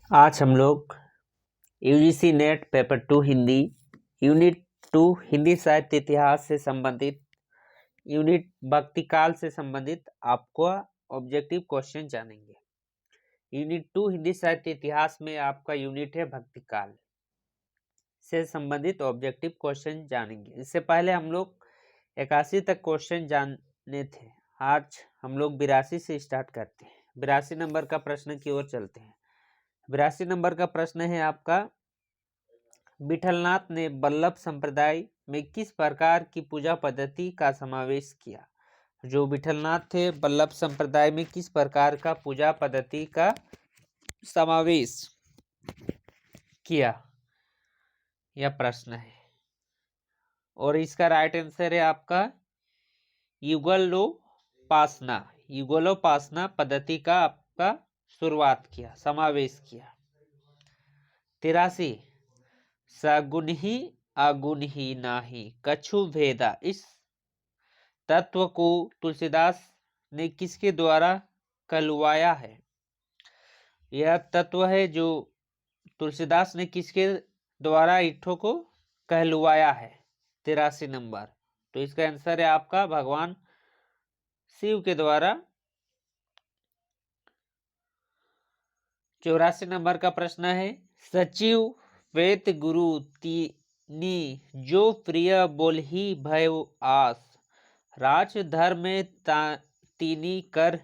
आज हम लोग UGC net paper 2 Hindi unit 2 Hindi साहित्य इतिहास से संबंधित यूनिट भक्तिकाल से संबंधित आपको ऑब्जेक्टिव क्वेश्चन जानेंगे। यूनिट 2 हिंदी साहित्य इतिहास में आपका यूनिट है भक्तिकाल से संबंधित ऑब्जेक्टिव क्वेश्चन जानेंगे। इससे पहले हम लोग 81 तक क्वेश्चन जाने थे। आज हम लोग 82 से स्टार्ट करते हैं। 82 नंबर का प्रश्न की ओर चलते हैं। 82 नंबर का प्रश्न है आपका, विठलनाथ ने बल्लभ संप्रदाय में किस प्रकार की पूजा पद्धति का समावेश किया। जो विठलनाथ थे बल्लभ संप्रदाय में किस प्रकार का पूजा पद्धति का समावेश किया, यह प्रश्न है। और इसका राइट आंसर है आपका युगलोपासना पद्धति का आपका शुरुआत किया, समावेश किया। 83 सगुण ही अगुण ही नाही कछु भेदा, इस तत्व को तुलसीदास ने किसके द्वारा कहलवाया है। यह तत्व है जो तुलसीदास ने किसके द्वारा इठो को कहलवाया है। 83 नंबर, तो इसका आंसर है आपका भगवान शिव के द्वारा। 84 नंबर का प्रश्न है, सचिव वेद गुरु तीनी जो प्रिय बोलही भय आस, राज धर्म में तीनी कर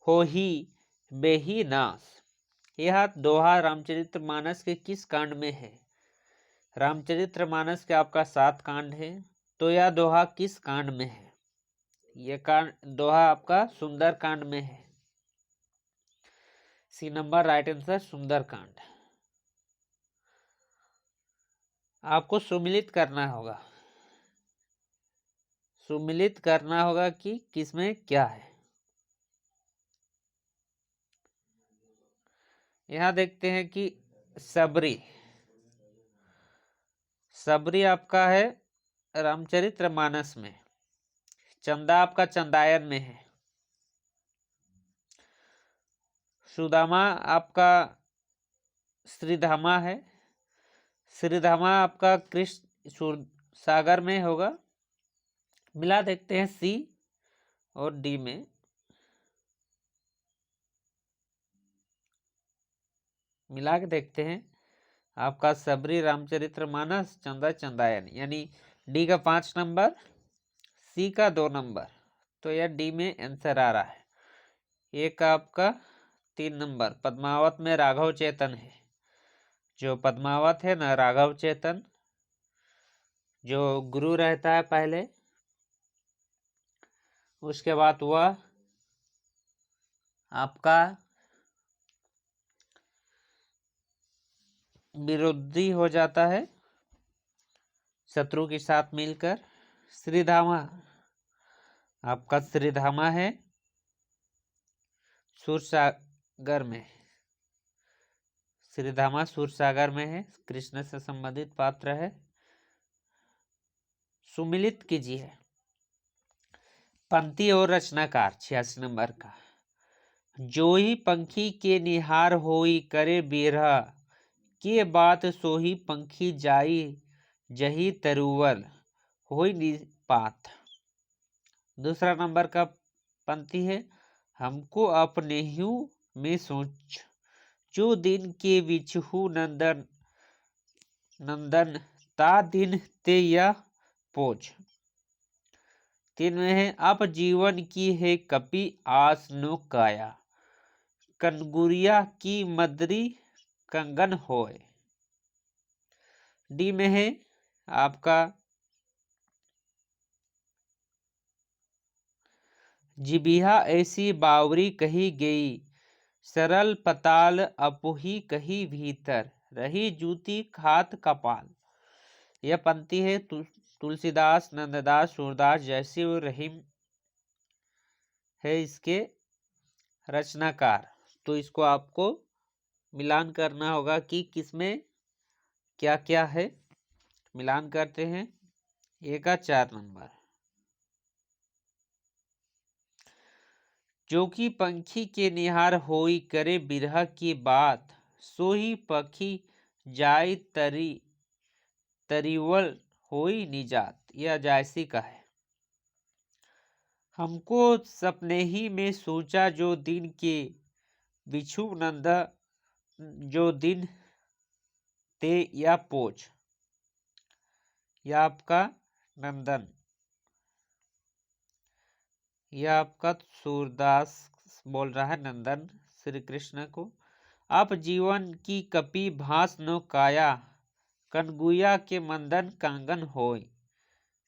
हो ही बेही नाश। यह दोहा रामचरितमानस के किस कांड में है। रामचरितमानस के आपका 7 कांड है, तो यह दोहा किस कांड में है। यह दोहा आपका सुंदर कांड में है। सी नंबर राइट आंसर सुंदर कांड। आपको सुमिलित करना होगा कि किसमें क्या है। यहां देखते हैं कि सबरी आपका है रामचरितमानस में, चंदा आपका चंदायन में है, सुदामा आपका श्रीधामा है, श्रीधामा आपका कृष्ण सागर में होगा। मिला देखते हैं सी और डी में। मिला के देखते हैं आपका सबरी रामचरितमानस चंदा चंदायन, यानी डी का 5 नंबर, सी का 2 नंबर, तो यह डी में आंसर आ रहा है। एक आपका 3 नंबर पद्मावत में राघव चेतन है। जो पद्मावत है ना, राघव चेतन जो गुरु रहता है पहले, उसके बाद वह आपका विरोधी हो जाता है शत्रु के साथ मिलकर। श्रीधामा आपका श्रीधामा है सूरसागर में, श्रीधामा सूरसागर में है, कृष्ण से संबंधित पात्र है। सुमिलित कीजिए पंक्ति और रचनाकार। 86 नंबर का, जोही पंखी के निहार होई करे बिरह, के बात सोही पंखी जाई जही तरुवर होई निपात। दूसरा नंबर का पंक्ति है, हमको अपने ही में सोच, जो दिन के बिछहु नंदन ता दिन ते यह पोच। 3 में है, अब जीवन की है कपि आस नो काया, कनगुरिया की मदरी कंगन होए। डी में है आपका जिबिहा ऐसी बावरी कही गई, सरल पताल अपुही कही भीतर, रही जूती खात कपाल। यह पंक्ति है तुलसीदास, नंददास, सूरदास, जयसी और रहीम है इसके रचनाकार। तो इसको आपको मिलान करना होगा कि किसमें क्या क्या है। मिलान करते हैं। ए का 4 नंबर, जो कि पंखी के निहार होई करे बिरह की बात, सोही पखी जाय तरीवल होई निजात, यह जायसी का है। हमको सपने ही में सोचा जो दिन के बिछु नंदा, जो दिन ते या पोछ, या आपका नंदन, यह आपका सूरदास बोल रहा है नंदन श्री कृष्ण को। आप जीवन की कपि भास नो काया, कनगुया के मंदन कांगन होय।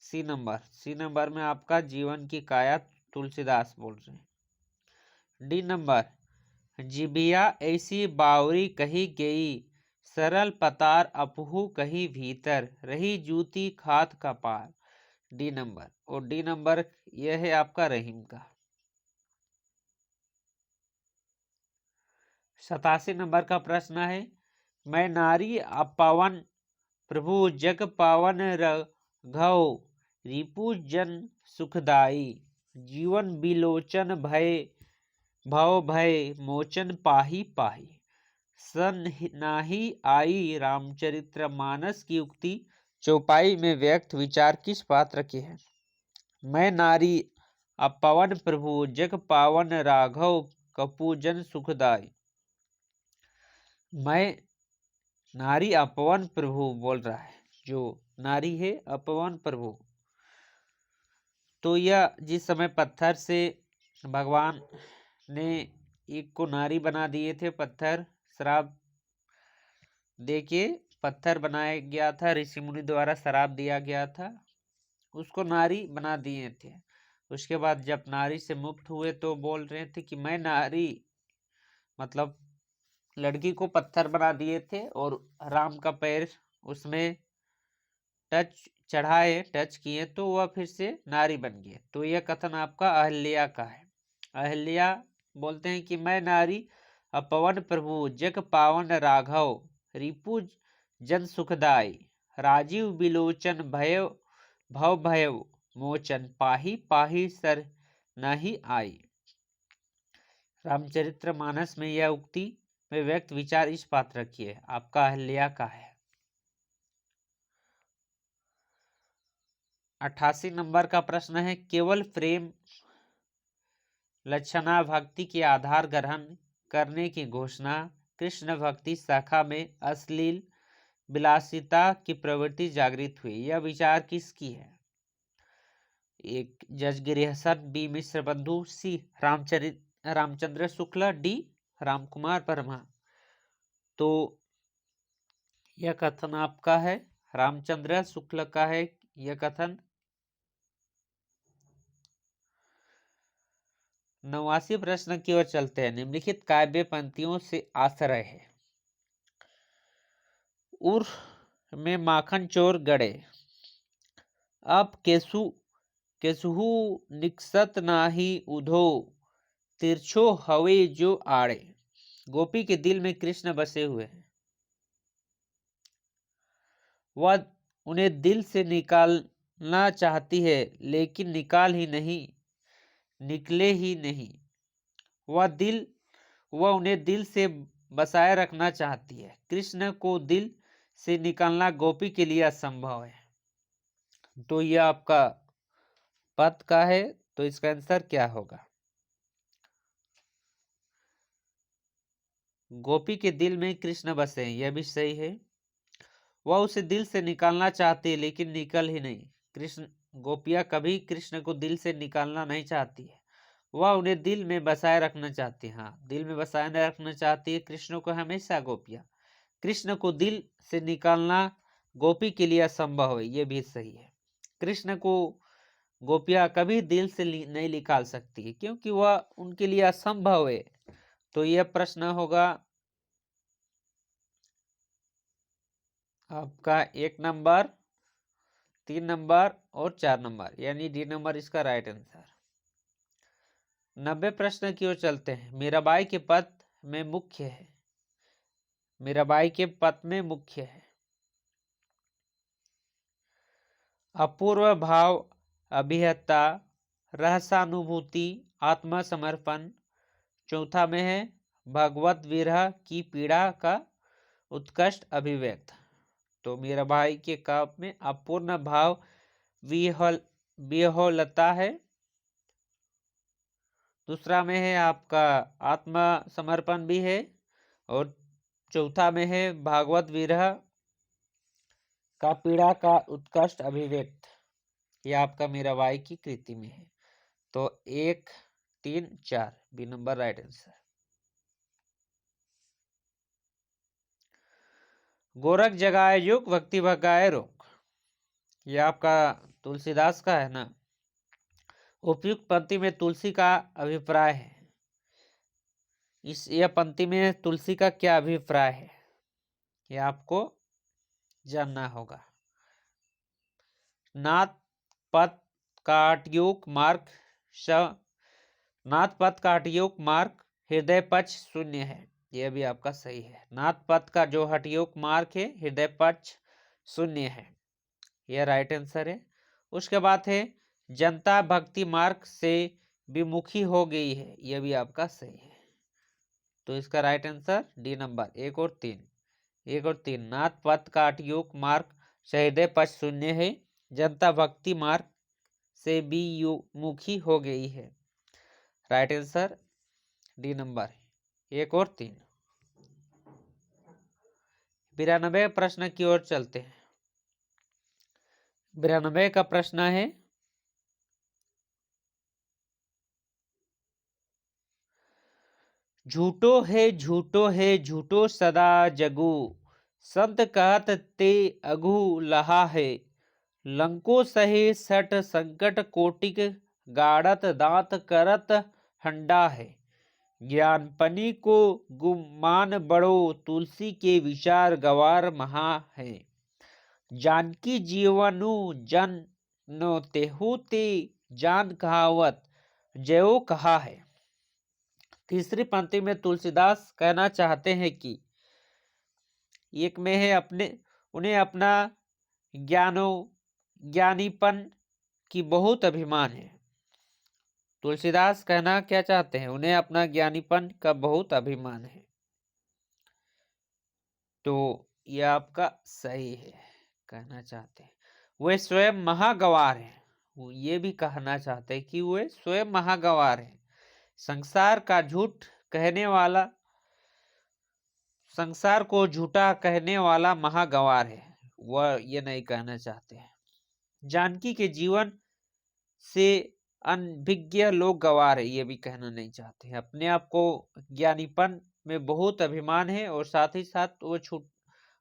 सी नंबर में आपका जीवन की काया तुलसीदास बोल रहे हैं। डी नंबर, जिबिया ऐसी बावरी कही गई, सरल पतार अपहू कही भीतर, रही जूती खात का पार। डी नंबर, और डी नंबर यह है आपका रहीम का। 87 नंबर का प्रश्न है, मैं नारी अपवन प्रभु जग पावन रघव, रिपु जन सुखदाई, जीवन बिलोचन भय भव भय मोचन पाही पाही। सन नाही आई रामचरित्र मानस की उक्ति चौपाई में व्यक्त विचार किस पात्र की है? मैं नारी अपवन प्रभु जग पावन राघव, कपूजन सुखदाई। मैं नारी अपवन प्रभु बोल रहा है, जो नारी है अपवन प्रभु। तो यह जिस समय पत्थर से भगवान ने एक को नारी बना दिए थे, पत्थर श्राप देके पत्थर बनाया गया था, ऋषि मुनि द्वारा श्राप दिया गया था, उसको नारी बना दिए थे। उसके बाद जब नारी से मुक्त हुए तो बोल रहे थे कि मैं नारी, मतलब लड़की को पत्थर बना दिए थे और राम का पैर उसमें टच किए तो वह फिर से नारी बन गए। तो यह कथन आपका अहल्या का है। अहल्या बोलते हैं कि मैं नारी अपवन प्रभु जग पावन राघव, रिपु जन सुखदाई, राजीव बिलोचन भय भव भयव मोचन, पाही पाही सर नहीं आई। रामचरित्र मानस में यह उक्ति में व्यक्त विचार इस पात्र की है, आपका अहल्या का है। 88 नंबर का प्रश्न है, केवल प्रेम लक्षणा भक्ति के आधार ग्रहण करने की घोषणा कृष्ण भक्ति शाखा में अश्लील विलासिता की प्रवृत्ति जागृत हुई, यह विचार किसकी है? एक जजगिरिहसन, बी मिश्र बंधु, सी रामचंद्र शुक्ल, डी रामकुमार वर्मा। तो यह कथन आपका है रामचंद्र शुक्ल का है यह कथन। 89 प्रश्न की ओर चलते हैं। निम्नलिखित काव्य पंक्तियों से आश्रय है। उर में माखन चोर गड़े, अब केसुहु निकसत नाही उधो, तिरछो हवे जो आड़े। गोपी के दिल में कृष्ण बसे हुए हैं, वह उन्हें दिल से निकालना चाहती है लेकिन निकले ही नहीं। वह उन्हें दिल से बसाए रखना चाहती है। कृष्ण को दिल से निकालना गोपी के लिए असंभव है। तो यह आपका पद का है, तो इसका आंसर क्या होगा? गोपी के दिल में कृष्ण बसे हैं, यह भी सही है। वह उसे दिल से निकालना चाहती है लेकिन निकल ही नहीं। कृष्ण गोपियां कभी कृष्ण को दिल से निकालना नहीं चाहती है, वह उन्हें दिल में बसाए रखना चाहती है। हाँ, दिल में बसाए रखना चाहती है कृष्ण को हमेशा गोपियां। कृष्ण को दिल से निकालना गोपी के लिए असंभव है, यह भी सही है। कृष्ण को गोपियां कभी दिल से नहीं निकाल सकती है क्योंकि वह उनके लिए असंभव है। तो यह प्रश्न होगा आपका 1 नंबर, 3 नंबर और 4 नंबर, यानी डी नंबर इसका राइट आंसर। 90 प्रश्न की ओर चलते हैं। मीराबाई के पद में मुख्य है, मीराबाई के पद में मुख्य है अपूर्व भाव, अभिहत्ता, रहसानुभूति, आत्मसमर्पण। चौथा में है भगवत विरह की पीड़ा का उत्कृष्ट अभिव्यक्त। तो मेरा भाई के काव्य में अपूर्ण भाव विह्वलता है। दूसरा में है आपका आत्मसमर्पण भी है, और चौथा में है भागवत विरह का पीड़ा का उत्कृष्ट अभिव्यक्त। यह आपका मीराबाई की कृति में है। तो 1, 3, 4 B number right answer. Gorakh जगाए युग भक्ति भगाए रोग, यह आपका तुलसीदास का है ना। उपयुक्त पंक्ति में तुलसी का अभिप्राय है। यह पंक्ति में तुलसी का क्या अभिप्राय है, यह आपको जानना होगा। नाथ पथ काटयोग मार्ग नाथ पथ काटयोग मार्ग हृदय पक्ष शून्य है, यह भी आपका सही है। नाथ पथ का जो हटयोग मार्ग है हृदय पक्ष शून्य है, यह राइट आंसर है। उसके बाद है जनता भक्ति मार्ग से विमुखी हो गई है, यह भी आपका सही है। तो इसका राइट आंसर डी नंबर 1 और 3। नाथ पथ का हटयोग मार्ग से हृदय पक्ष शून्य है, जनता भक्ति मार्ग से विमुखी हो गई है। राइट आंसर डी नंबर 1 और 3। 92 प्रश्न की ओर चलते हैं। 92 का प्रश्न है, झूठो है झूठो सदा जगू, संत कहत ते अघु लहा है। लंको सहे सठ संकट कोटिक, गाड़त दांत करत हंडा है। ज्ञानपनी को गुमान बड़ो, तुलसी के विचार गवार महा है। जानकी जीवनु जन नो तेहु ते, जान कहावत जयो कहा है। तीसरी पंक्ति में तुलसीदास कहना चाहते हैं कि एक में है उन्हें अपना ज्ञानीपन की बहुत अभिमान है। तुलसीदास कहना क्या चाहते हैं, उन्हें अपना ज्ञानीपन का बहुत अभिमान है। तो यह आपका सही है, कहना चाहते हैं वे स्वयं महागवार हैं। वो ये भी कहना चाहते हैं कि वे स्वयं महागवार हैं। संसार का झूठ कहने वाला, संसार को झूठा कहने वाला महागवार है, वह ये नहीं कहना चाहते हैं। जानकी के जीवन से अनभिज्ञ लोग गवार है, ये भी कहना नहीं चाहते हैं। अपने आप को ज्ञानीपन में बहुत अभिमान है और साथ ही साथ वो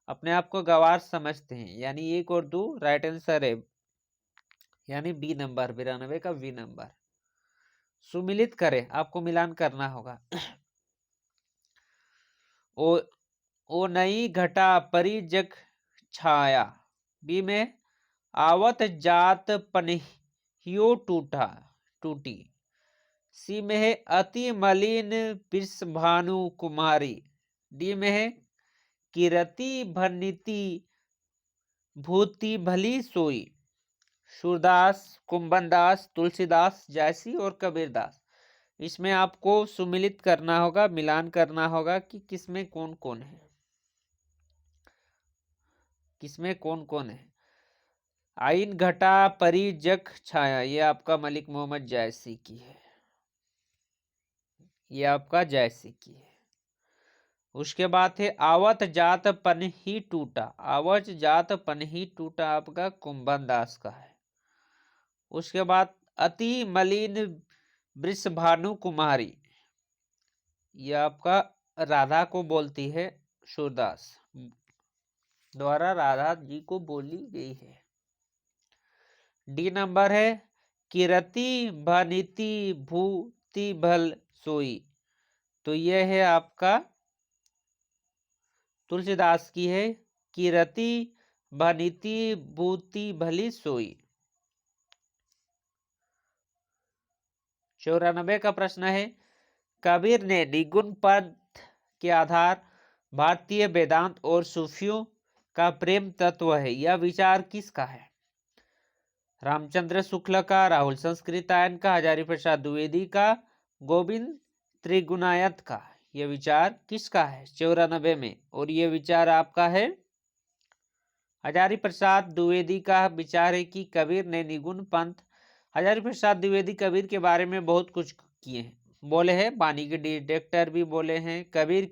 अपने आप को गवार समझते हैं। यानी 1 और 2 राइट आंसर है, यानी बी नंबर 92 का बी नंबर। सुमिलित करें, आपको मिलान करना होगा। ओ नई घटा परी जग छाया, बी में आवत जात पनहियो टूटी। सी में है अति मलिन विष भानु कुमारी। डी में है किरति भनिति भूति भली सोई। सूरदास, कुंभनदास, तुलसीदास, जायसी और कबीरदास। इसमें आपको सुमिलित करना होगा, मिलान करना होगा कि किसमें कौन कौन है, किसमें कौन कौन है। आइन घटा परी जग छाया, ये आपका मलिक मोहम्मद जायसी की है, ये आपका जायसी की है। उसके बाद है आवत जात पन ही टूटा, आवत जात पन ही टूटा आपका कुंभनदास का है। उसके बाद अति मलिन वृषभानु कुमारी, यह आपका राधा को बोलती है, सूरदास द्वारा राधा जी को बोली गई है। डी नंबर है किरति भनिति भूति भल सोई, तो यह है आपका तुलसीदास की है, किरति भनिति भूति भली सोई। 94 का प्रश्न है, कबीर ने निगुण पद के आधार भारतीय वेदांत और सूफियों का प्रेम तत्व है, यह विचार किसका है? रामचंद्र शुक्ल का, राहुल संस्कृतायन का, हजारी प्रसाद द्विवेदी का, गोविंद त्रिगुणायत का। यह विचार किसका है? 94 में। और यह विचार आपका है हजारी प्रसाद द्विवेदी का विचार है कि कबीर ने निगुण पंथ। हजारी प्रसाद द्विवेदी कबीर के बारे में बहुत कुछ किए हैं, बोले हैं, वाणी के डिरेक्टर भी बोले हैं। कबीर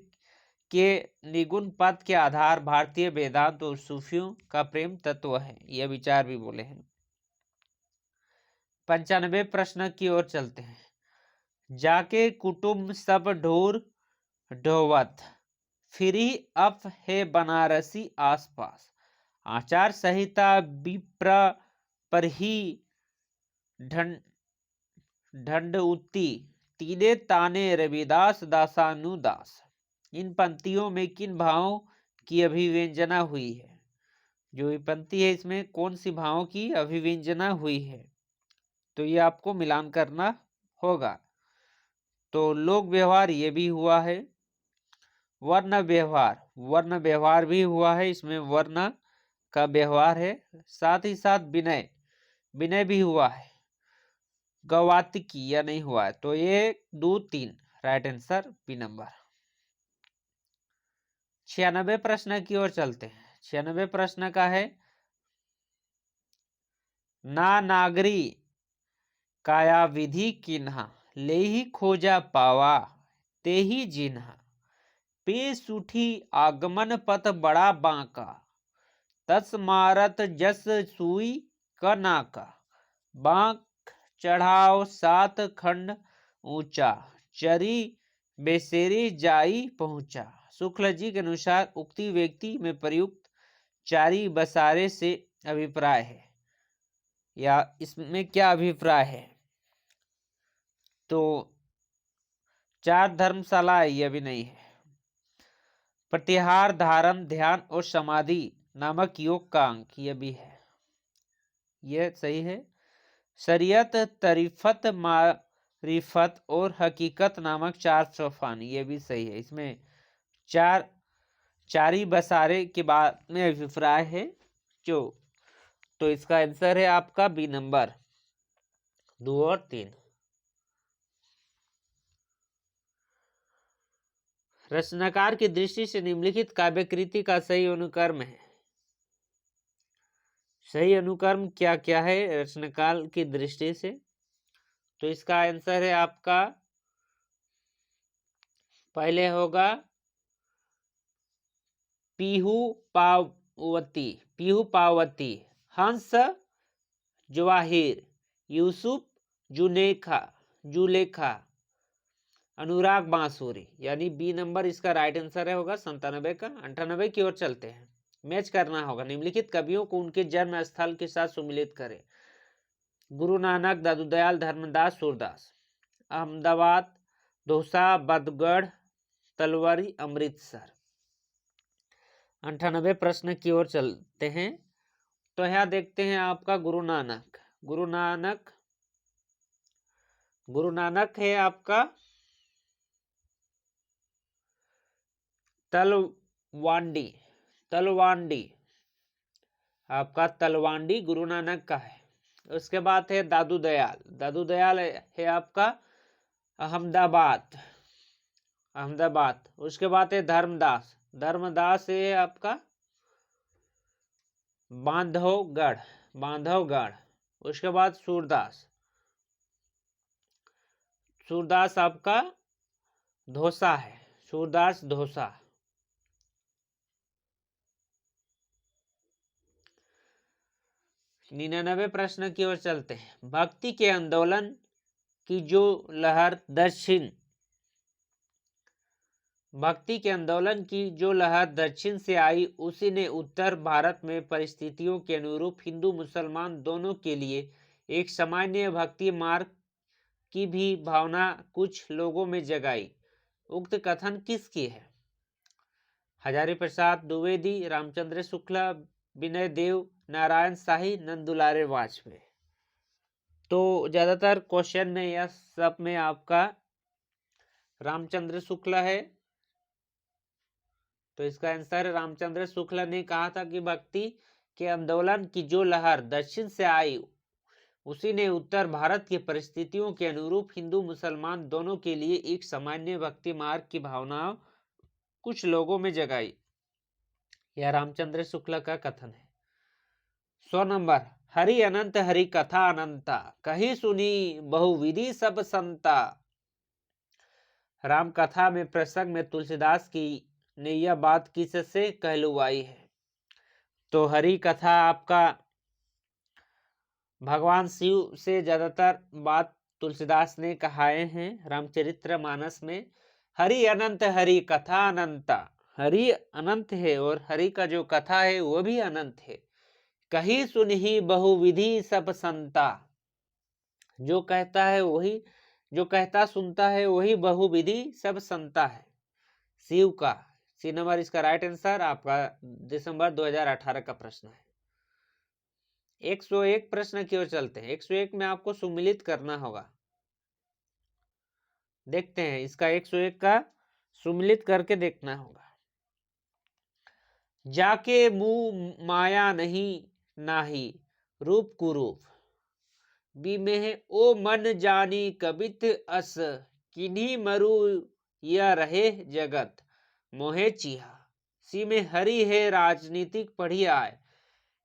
के निगुण पद के आधार भारतीय वेदांत और सूफियों का प्रेम तत्व है, यह विचार भी बोले हैं। 95 प्रश्न की ओर चलते हैं। जाके कुटुंब सब ढोर ढोवत, फिरी अफ है बनारसी आसपास, आचार संहिता विप्र पर ही ढंढउती, तीने ताने रविदास दासानुदास। इन पंक्तियों में किन भावों की अभिव्यंजना हुई है? जो ये पंक्ति है इसमें कौन सी भावों की अभिव्यंजना हुई है? तो ये आपको मिलान करना होगा। तो लोक व्यवहार ये भी हुआ है, वर्ण व्यवहार भी हुआ है, इसमें वर्ण का व्यवहार है, साथ ही साथ विनय भी हुआ है। गवातिकी या नहीं हुआ है। तो ये 2 3 राइट आंसर बी नंबर। 96 प्रश्न की ओर चलते हैं। 96 प्रश्न का है ना नागरी काया विधि किन्हा, ले ही खोजा पावा ते ही जिन्हा, पेश उठी आगमन पथ बड़ा बांका, तस मारत जस सुई क नाका, बांक चढ़ाव 7 खंड ऊंचा, चरी बेसेरी जाई पहुंचा। शुक्ल जी के अनुसार उक्ति व्यक्ति में प्रयुक्त चारी बसारे से अभिप्राय है, या इसमें क्या अभिप्राय है? तो 4 धर्मशाला यह भी नहीं है। प्रतिहार, धारण, ध्यान और समाधि नामक योग का अंक यह भी है, यह सही है। शरीयत, तरीफत, मारिफत और हकीकत नामक 4 सोफान ये भी सही है। इसमें चारी बसारे के बाद में अभिप्राय है जो, तो इसका आंसर है आपका बी नंबर 2 और 3। रचनाकार की दृष्टि से निम्नलिखित काव्यकृति का सही अनुक्रम है। सही अनुक्रम क्या क्या है रचनाकार की दृष्टि से? तो इसका आंसर है आपका पहले होगा पीहू पावती, हंस जवाहिर, यूसुफ जुलेखा, अनुराग बांसुरी, यानी बी नंबर इसका राइट आंसर है होगा 97 का। 98 की ओर चलते हैं। मैच करना होगा। निम्नलिखित कवियों को उनके जन्म स्थल के साथ सुमिलित करें। गुरु नानक, दादू दयाल, धर्मदास, सूरदास। अहमदाबाद, दौसा, बदगढ़, तलवारी, अमृतसर। 98 प्रश्न की ओर चलते हैं। तो यहाँ देखते हैं आपका गुरु नानक है आपका तलवांडी आपका तलवांडी गुरु नानक का है। उसके बाद है दादू दयाल है आपका अहमदाबाद। उसके बाद है धर्मदास है आपका बांधवगढ़। उसके बाद सूरदास आपका धोसा है, सूरदास धोसा। 99 प्रश्न की ओर चलते हैं। भक्ति के आंदोलन की जो लहर दक्षिण से आई, उसी ने उत्तर भारत में परिस्थितियों के अनुरूप हिंदू मुसलमान दोनों के लिए एक सामान्य भक्ति मार्ग की भी भावना कुछ लोगों में जगाई। उक्त कथन किसकी है? हजारी प्रसाद द्विवेदी, रामचंद्र शुक्ला, विनय देव, नारायण शाही, नंदुलारे वाजपेयी। तो ज्यादातर क्वेश्चन में या सब में आपका रामचंद्र शुक्ला है। तो इसका आंसर रामचंद्र शुक्ला ने कहा था कि भक्ति के आंदोलन की जो लहर दक्षिण से आई, उसी ने उत्तर भारत की परिस्थितियों के अनुरूप हिंदू मुसलमान दोनों के लिए एक सामान्य भक्ति मार्ग की भावना कुछ लोगों में जगाई। यह रामचंद्र शुक्ल का कथन है। 100 नंबर, हरि अनंत हरि कथा अनंता, कही सुनी बहुविधि सब संता। राम कथा में प्रसंग में तुलसीदास की ने यह बात किससे कहलवाई है? तो हरि कथा आपका भगवान शिव से ज्यादातर बात तुलसीदास ने कहाए हैं रामचरितमानस में। हरि अनंत हरि कथा अनंता, हरि अनंत है और हरि का जो कथा है वो भी अनंत है। कही सुनहि बहुविधि सब संता, जो कहता है वही, जो कहता सुनता है वही बहुविधि सब संता है। शिव का सी नंबर इसका राइट आंसर आपका दिसंबर 2018 का प्रश्न है। 101 प्रश्न की ओर चलते हैं। 101 में आपको सुमिलित करना होगा। देखते हैं इसका 101 का सुमिलित करके देखना होगा। जाके मुंह माया नहीं नाही, रूप कुरूप। बी में है ओ मन जानी कबित अस, किन्हीं मरु या रहे जगत मोहे चिहा। सी में हरि है राजनीतिक पढ़ी आए।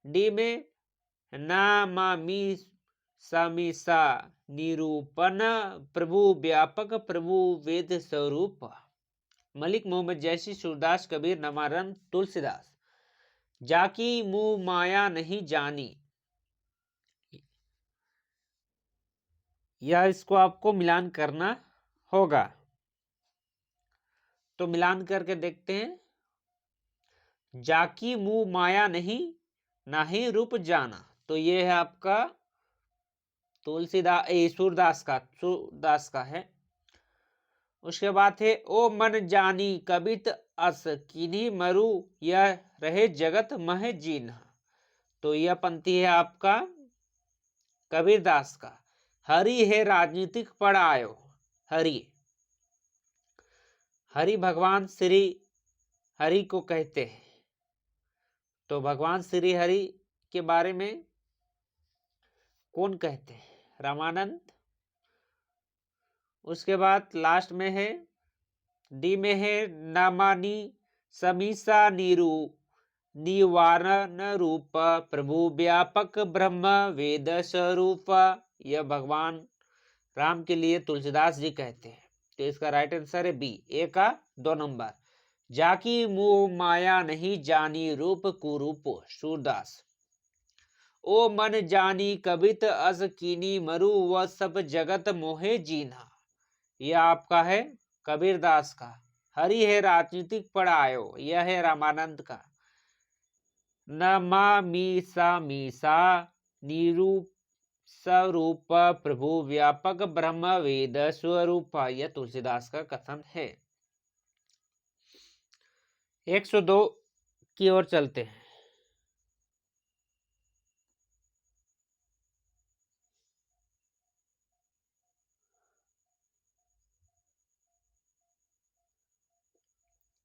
डी में ना मा मी सामीसा निरूपण, प्रभु व्यापक प्रभु वेद स्वरूप। मलिक मोहम्मद जैसी, सूरदास, कबीर, नमारन, तुलसीदास। जाकी मुंह माया नहीं जानी, या इसको आपको मिलान करना होगा। तो मिलान करके देखते हैं। जाकी मुंह माया नहीं नाही रूप जाना, तो ये है आपका तुलसीदास सूरदास का है। उसके बाद है ओ मन जानी कबित अस, किन्हीं मरु यह रहे जगत मह जीन। तो यह पंक्ति है आपका कबीरदास का। हरि है राजनीतिक पढ़ आयो। हरि, हरि भगवान श्री हरि को कहते हैं। तो भगवान श्री हरि के बारे में कौन कहते हैं? रामानंद। उसके बाद लास्ट में है डी में है नामानी समीसा नीरू निवारण रूप, प्रभु व्यापक ब्रह्म वेद स्वरूप। यह भगवान राम के लिए तुलसीदास जी कहते हैं। तो इसका राइट आंसर है बी, ए का 2 नंबर। जाकी मोह माया नहीं जानी रूप कुरूप, सूरदास। ओ मन जानी कबित अस, कीनी मरु व सब जगत मोहे जीना, यह आपका है कबीरदास का। हरि है राजनीतिक पढ़ायो, यह है रामानंद का। न मा मीसा निरूप स्वरूप, प्रभु व्यापक ब्रह्म वेद स्वरूप, यह तुलसीदास का कथन है। 102 की ओर चलते हैं।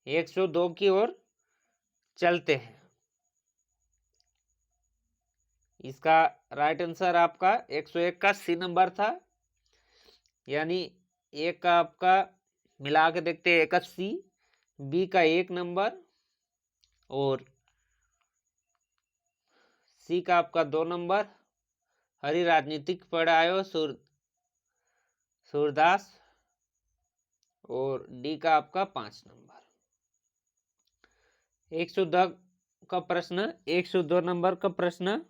एक 102 की ओर चलते हैं। इसका राइट आंसर आपका 101 का सी नंबर था, यानी एक का आपका मिला के देखते हैं, एक का सी, बी का 1 नंबर और सी का आपका 2 नंबर। हरि राजनीतिक पढ़ायो सूरदास और डी का आपका 5 नंबर। 102 का प्रश्न, 102 नंबर का प्रश्न।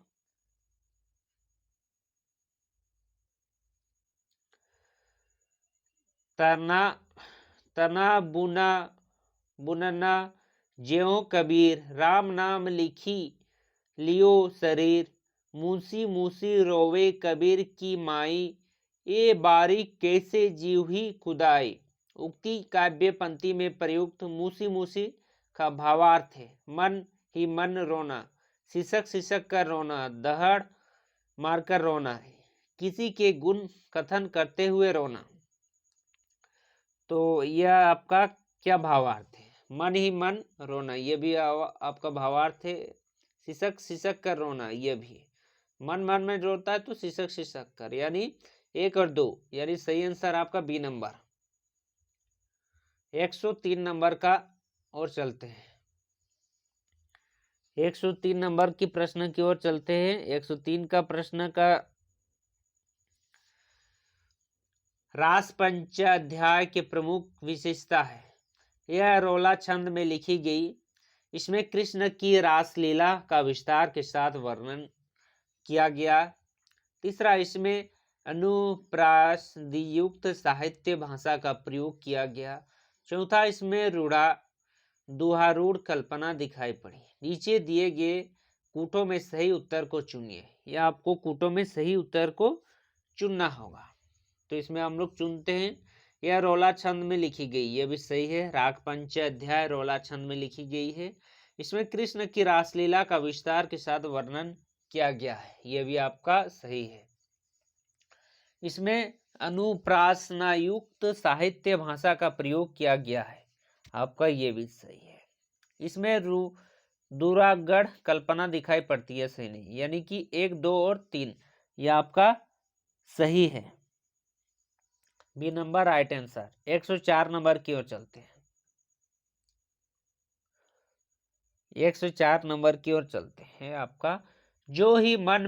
तना बुनना ज्यों कबीर, राम नाम लिखी लियो शरीर, मूसी मूसी रोवे कबीर की माई, ए बारीक कैसे जीव ही खुदाई। उक्ति काव्य पंक्ति में प्रयुक्त मूसी मूसी का भावार्थ है मन ही मन रोना, सिसक सिसक कर रोना, दहड़ मारकर रोना है, किसी के गुण कथन करते हुए रोना। तो यह आपका क्या भावार्थ है? मन ही मन रोना, यह भी आपका भावार्थ है। सिसक सिसक कर रोना, यह भी। मन मन में जोड़ता है तो शीशक शीशक कर, यानी 1 और 2, यानी सही आंसर आपका बी नंबर। 103 नंबर का और चलते हैं। 103 नंबर की प्रश्न की ओर चलते हैं। 103 का प्रश्न का रास पंचाध्याय के प्रमुख विशेषता है। यह रोला छंद में लिखी गई। इसमें कृष्ण की रासलीला का विस्तार के साथ वर्णन किया गया। तीसरा, इसमें अनुप्रासयुक्त साहित्य भाषा का प्रयोग किया गया। चौथा, इसमें दुहारूढ़ कल्पना दिखाई पड़ी। नीचे दिए गए कूटों में सही उत्तर को चुनिए। या आपको कूटों में सही उत्तर को चुनना होगा। तो इसमें हम लोग चुनते हैं। यह रोला छंद में लिखी गई, यह भी सही है। राग पंचाध्याय रोला छंद में लिखी गई है। इसमें कृष्ण की रासलीला का विस्तार के साथ वर्णन किया गया है, यह भी आपका सही है। इसमें अनुप्रासनायुक्त साहित्य भाषा का प्रयोग किया गया है, आपका ये भी सही है। इसमें दुरागढ़ कल्पना दिखाई पड़ती है, सही नहीं, यानी कि 1, 2 और 3 यह आपका सही है। B number right answer. 104 number की ओर चलते हैं। 104 नंबर की ओर चलते हैं। आपका जो ही मन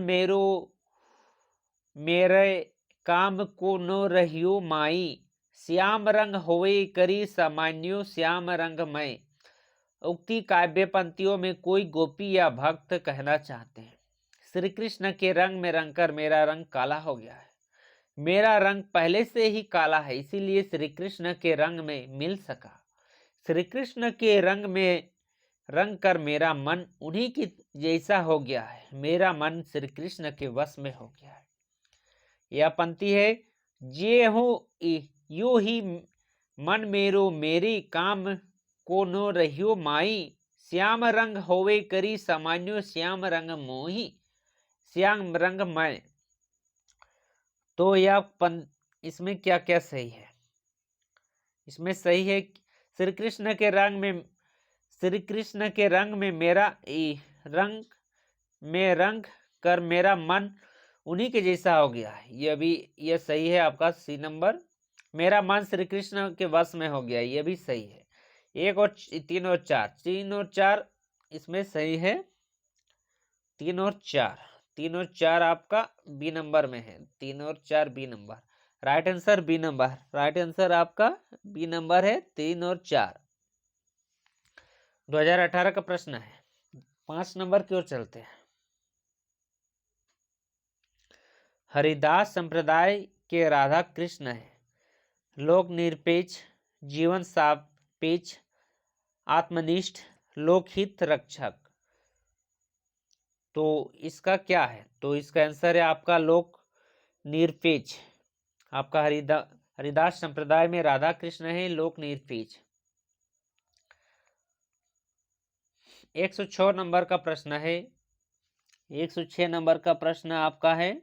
मेरे काम को नो रहियो माई, श्याम रंग होवे करी सामान्यो श्याम रंग मय। उक्ति काव्य पंक्तियों में कोई गोपी या भक्त कहना चाहते हैं, श्री कृष्ण के रंग में रंगकर मेरा रंग काला हो गया है। मेरा रंग पहले से ही काला है, इसीलिए श्री कृष्ण के रंग में मिल सका। श्री कृष्ण के रंग में रंग कर मेरा मन उन्हीं की जैसा हो गया है। मेरा मन श्री कृष्ण के वश में हो गया है। यह पंक्ति है, जे हो यो ही मन मेरो मेरी काम को नो रहियो माई, श्याम रंग होवे करी सामान्यो श्याम रंग मोही श्याम रंग मैं। तो यह इसमें क्या क्या सही है? इसमें सही है श्री कृष्ण के रंग में मेरा रंग में रंग कर मेरा मन उन्हीं के जैसा हो गया है, यह सही है आपका सी नंबर। मेरा मन श्री कृष्ण के वश में हो गया, यह भी सही है। 1 और 3 और 4, 3 और 4 इसमें सही है। 3 और 4 आपका बी नंबर में है। 3 और 4 B number, right answer B number. Right answer आपका बी नंबर है, 3 और 4। 2018 का प्रश्न है। 5 नंबर की ओर चलते हैं। हरिदास संप्रदाय के राधा कृष्ण है, लोक निरपेक्ष, जीवन सापेक्ष, आत्मनिष्ठ, लोकहित रक्षक। तो इसका क्या है? तो इसका आंसर है आपका लोक निरपेक्ष। आपका हरिदास संप्रदाय में राधा कृष्ण है लोक निरपेक्ष। 106 नंबर का प्रश्न है। 106 नंबर का प्रश्न आपका है,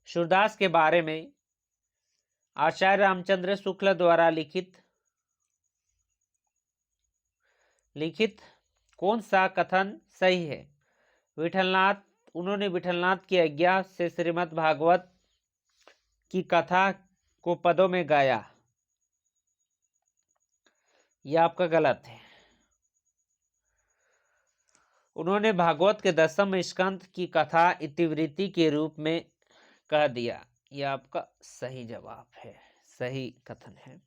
सूरदास के बारे में आचार्य रामचंद्र शुक्ल द्वारा लिखित कौन सा कथन सही है? उन्होंने विठलनाथ की आज्ञा से श्रीमद् भागवत की कथा को पदों में गाया, यह आपका गलत है। उन्होंने भागवत के 10वें स्कंद की कथा इतिवृत्ति के रूप में कह दिया, यह आपका सही जवाब है, सही कथन है।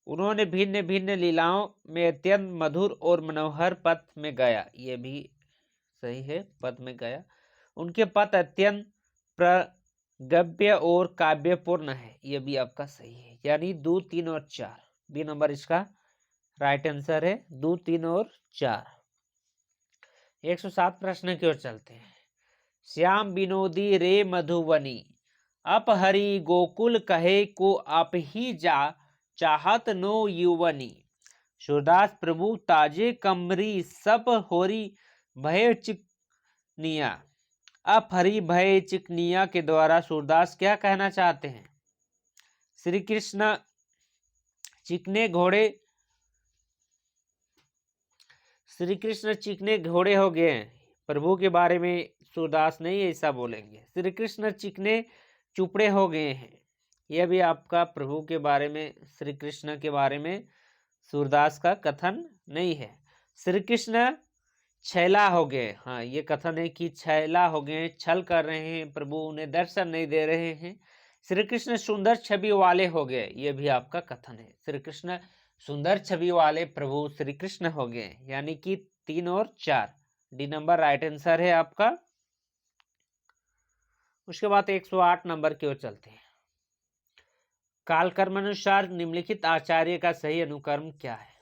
उन्होंने भिन्न भिन्न लीलाओं में अत्यंत मधुर और मनोहर पद में गाया, यह भी सही है, पद में गाया। उनके पद अत्यंत प्रगव्य और काव्यपूर्ण है, यह भी आपका सही है। यानी 2, 3 और 4 बी नंबर इसका राइट आंसर है, 2, 3 और 4। 107 प्रश्न की ओर चलते हैं। श्याम विनोदी रे मधुबनी, अपहरि गोकुल कहे को आप ही जा, चाहत नो युवनी। सूरदास प्रभु ताजे कमरी, सब होरी भय चिकनिया। अपहरि भय चिकनिया के द्वारा सूरदास क्या कहना चाहते हैं? श्री कृष्ण चिकने घोड़े श्री कृष्ण चिकने घोड़े हो गए हैं, प्रभु के बारे में सूरदास नहीं ऐसा बोलेंगे। श्री कृष्ण चिकने चुपड़े हो गए हैं, यह भी आपका प्रभु के बारे में, श्री कृष्ण के बारे में सूरदास का कथन नहीं है। श्री कृष्ण छैला हो गए, हाँ ये कथन है कि छैला हो गए, छल कर रहे हैं, प्रभु उन्हें दर्शन नहीं दे रहे हैं। श्री कृष्ण सुंदर छवि वाले हो गए, ये भी आपका कथन है। श्री कृष्ण सुंदर छवि वाले प्रभु श्री कृष्ण हो गए, यानी कि 3 और 4 डी नंबर राइट आंसर है आपका। उसके बाद 108 नंबर की ओर चलते हैं। कालकर्मानुसार निम्नलिखित आचार्य का सही अनुकर्म क्या है?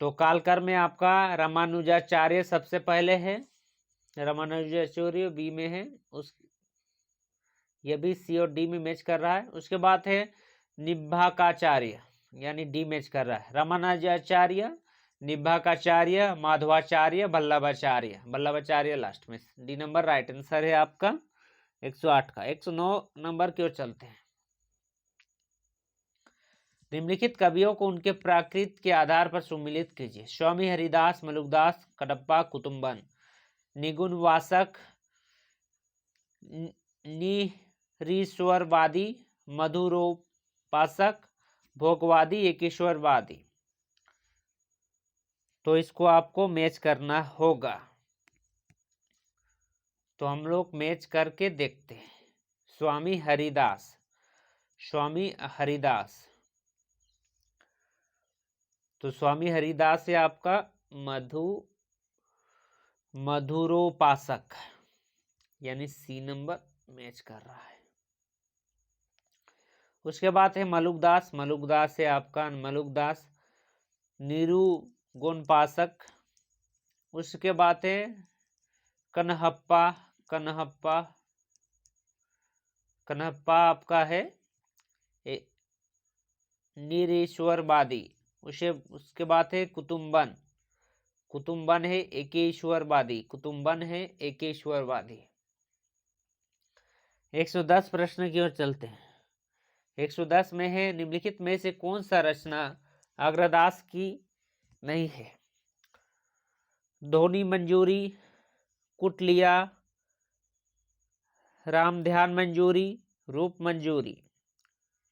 तो कालकर्म में आपका रामानुजाचार्य सबसे पहले है, रामानुजाचार्य बी में है, उस ये भी सी और डी में मैच कर रहा है। उसके बाद है निम्बाकाचार्य, यानी डी मैच कर रहा है। रामानुजाचार्य, निम्बाकाचार्य, माधवाचार्य, वल्लभाचार्य, वल्लभाचार्य लास्ट में, डी नंबर राइट आंसर है आपका 108 का। 109 नंबर की ओर चलते हैं। निम्नलिखित कवियों को उनके प्राकृत के आधार पर सम्मिलित कीजिए। स्वामी हरिदास, मलुकदास, कडप्पा, कुतुम्बन। निगुण वासक, निरीश्वरवादी, मधुरोपासक, भोगवादी, एकेश्वरवादी। तो इसको आपको मैच करना होगा, तो हम लोग मैच करके देखते हैं। स्वामी हरिदास, स्वामी हरिदास, तो स्वामी हरिदास है आपका मधुरोपासक, यानी सी नंबर मैच कर रहा है। उसके बाद है मलुकदास, मलुकदास है आपका मलुकदास निरुगुणपासक। उसके बाद है कन्हप्पा, कन्हप्पा, कन्हप्पा आपका है निरीश्वरवादी। उसके बाद है कुतुम्बन, कुतुम्बन है एकेश्वरवादी, कुतुम्बन है एकेश्वरवादी। 110 प्रश्न की ओर चलते हैं। 110 में है निम्नलिखित में से कौन सा रचना अग्रदास की नहीं है? ध्वनि मंजूरी, कुटलिया, राम ध्यान मंजूरी, रूप मंजूरी।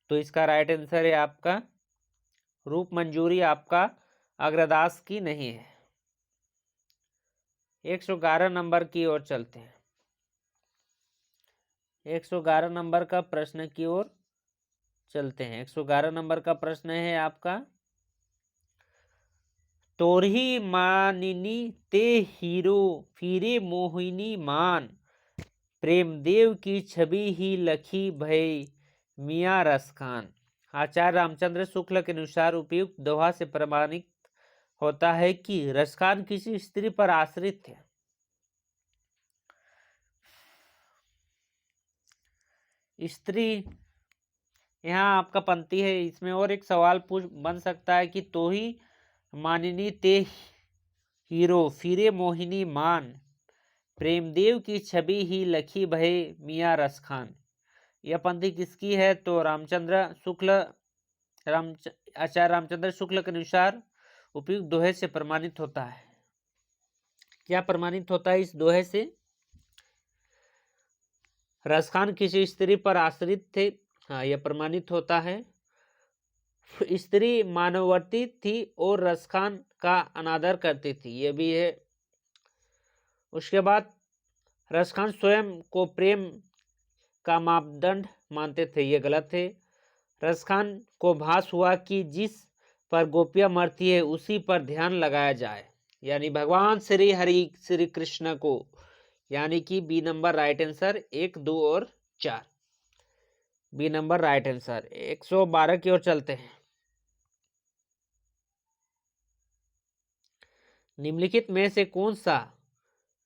तो इसका राइट आंसर है आपका रूप मंजूरी, आपका अग्रदास की नहीं है। 111 नंबर की ओर चलते हैं। 111 नंबर का प्रश्न की ओर चलते हैं। 111 नंबर का प्रश्न है आपका, तोरही मानिनी ते हीरो फिरे मोहिनी मान, प्रेम देव की छवि ही लखी भय मियाँ रसखान। आचार्य रामचंद्र शुक्ल के अनुसार उपयुक्त दोहा से प्रमाणित होता है कि रसखान किसी स्त्री पर आश्रित थे। स्त्री यहाँ आपका पंक्ति है, इसमें और एक सवाल पूछ बन सकता है कि तो ही मानिनी ते हीरो फिरे मोहिनी मान, प्रेमदेव की छवि ही लखी भय मियाँ रसखान। यह पंक्ति किसकी है? तो रामचंद्र शुक्ल, आचार्य रामचंद्र शुक्ल के अनुसार उपयुक्त दोहे से प्रमाणित होता है। क्या प्रमाणित होता है इस दोहे से? रसखान किसी स्त्री पर आश्रित थे, हाँ यह प्रमाणित होता है। स्त्री मानववर्ती थी और रसखान का अनादर करती थी, यह भी है। उसके बाद रसखान स्वयं को प्रेम का मापदंड मानते थे, यह गलत है। रसखान को भास हुआ कि जिस पर गोपियां मरती है उसी पर ध्यान लगाया जाए, यानी भगवान श्री हरि श्री कृष्ण को, यानी कि बी नंबर राइट आंसर 1, 2 और 4, बी नंबर राइट आंसर। 112 की ओर चलते हैं। निम्नलिखित में से कौन सा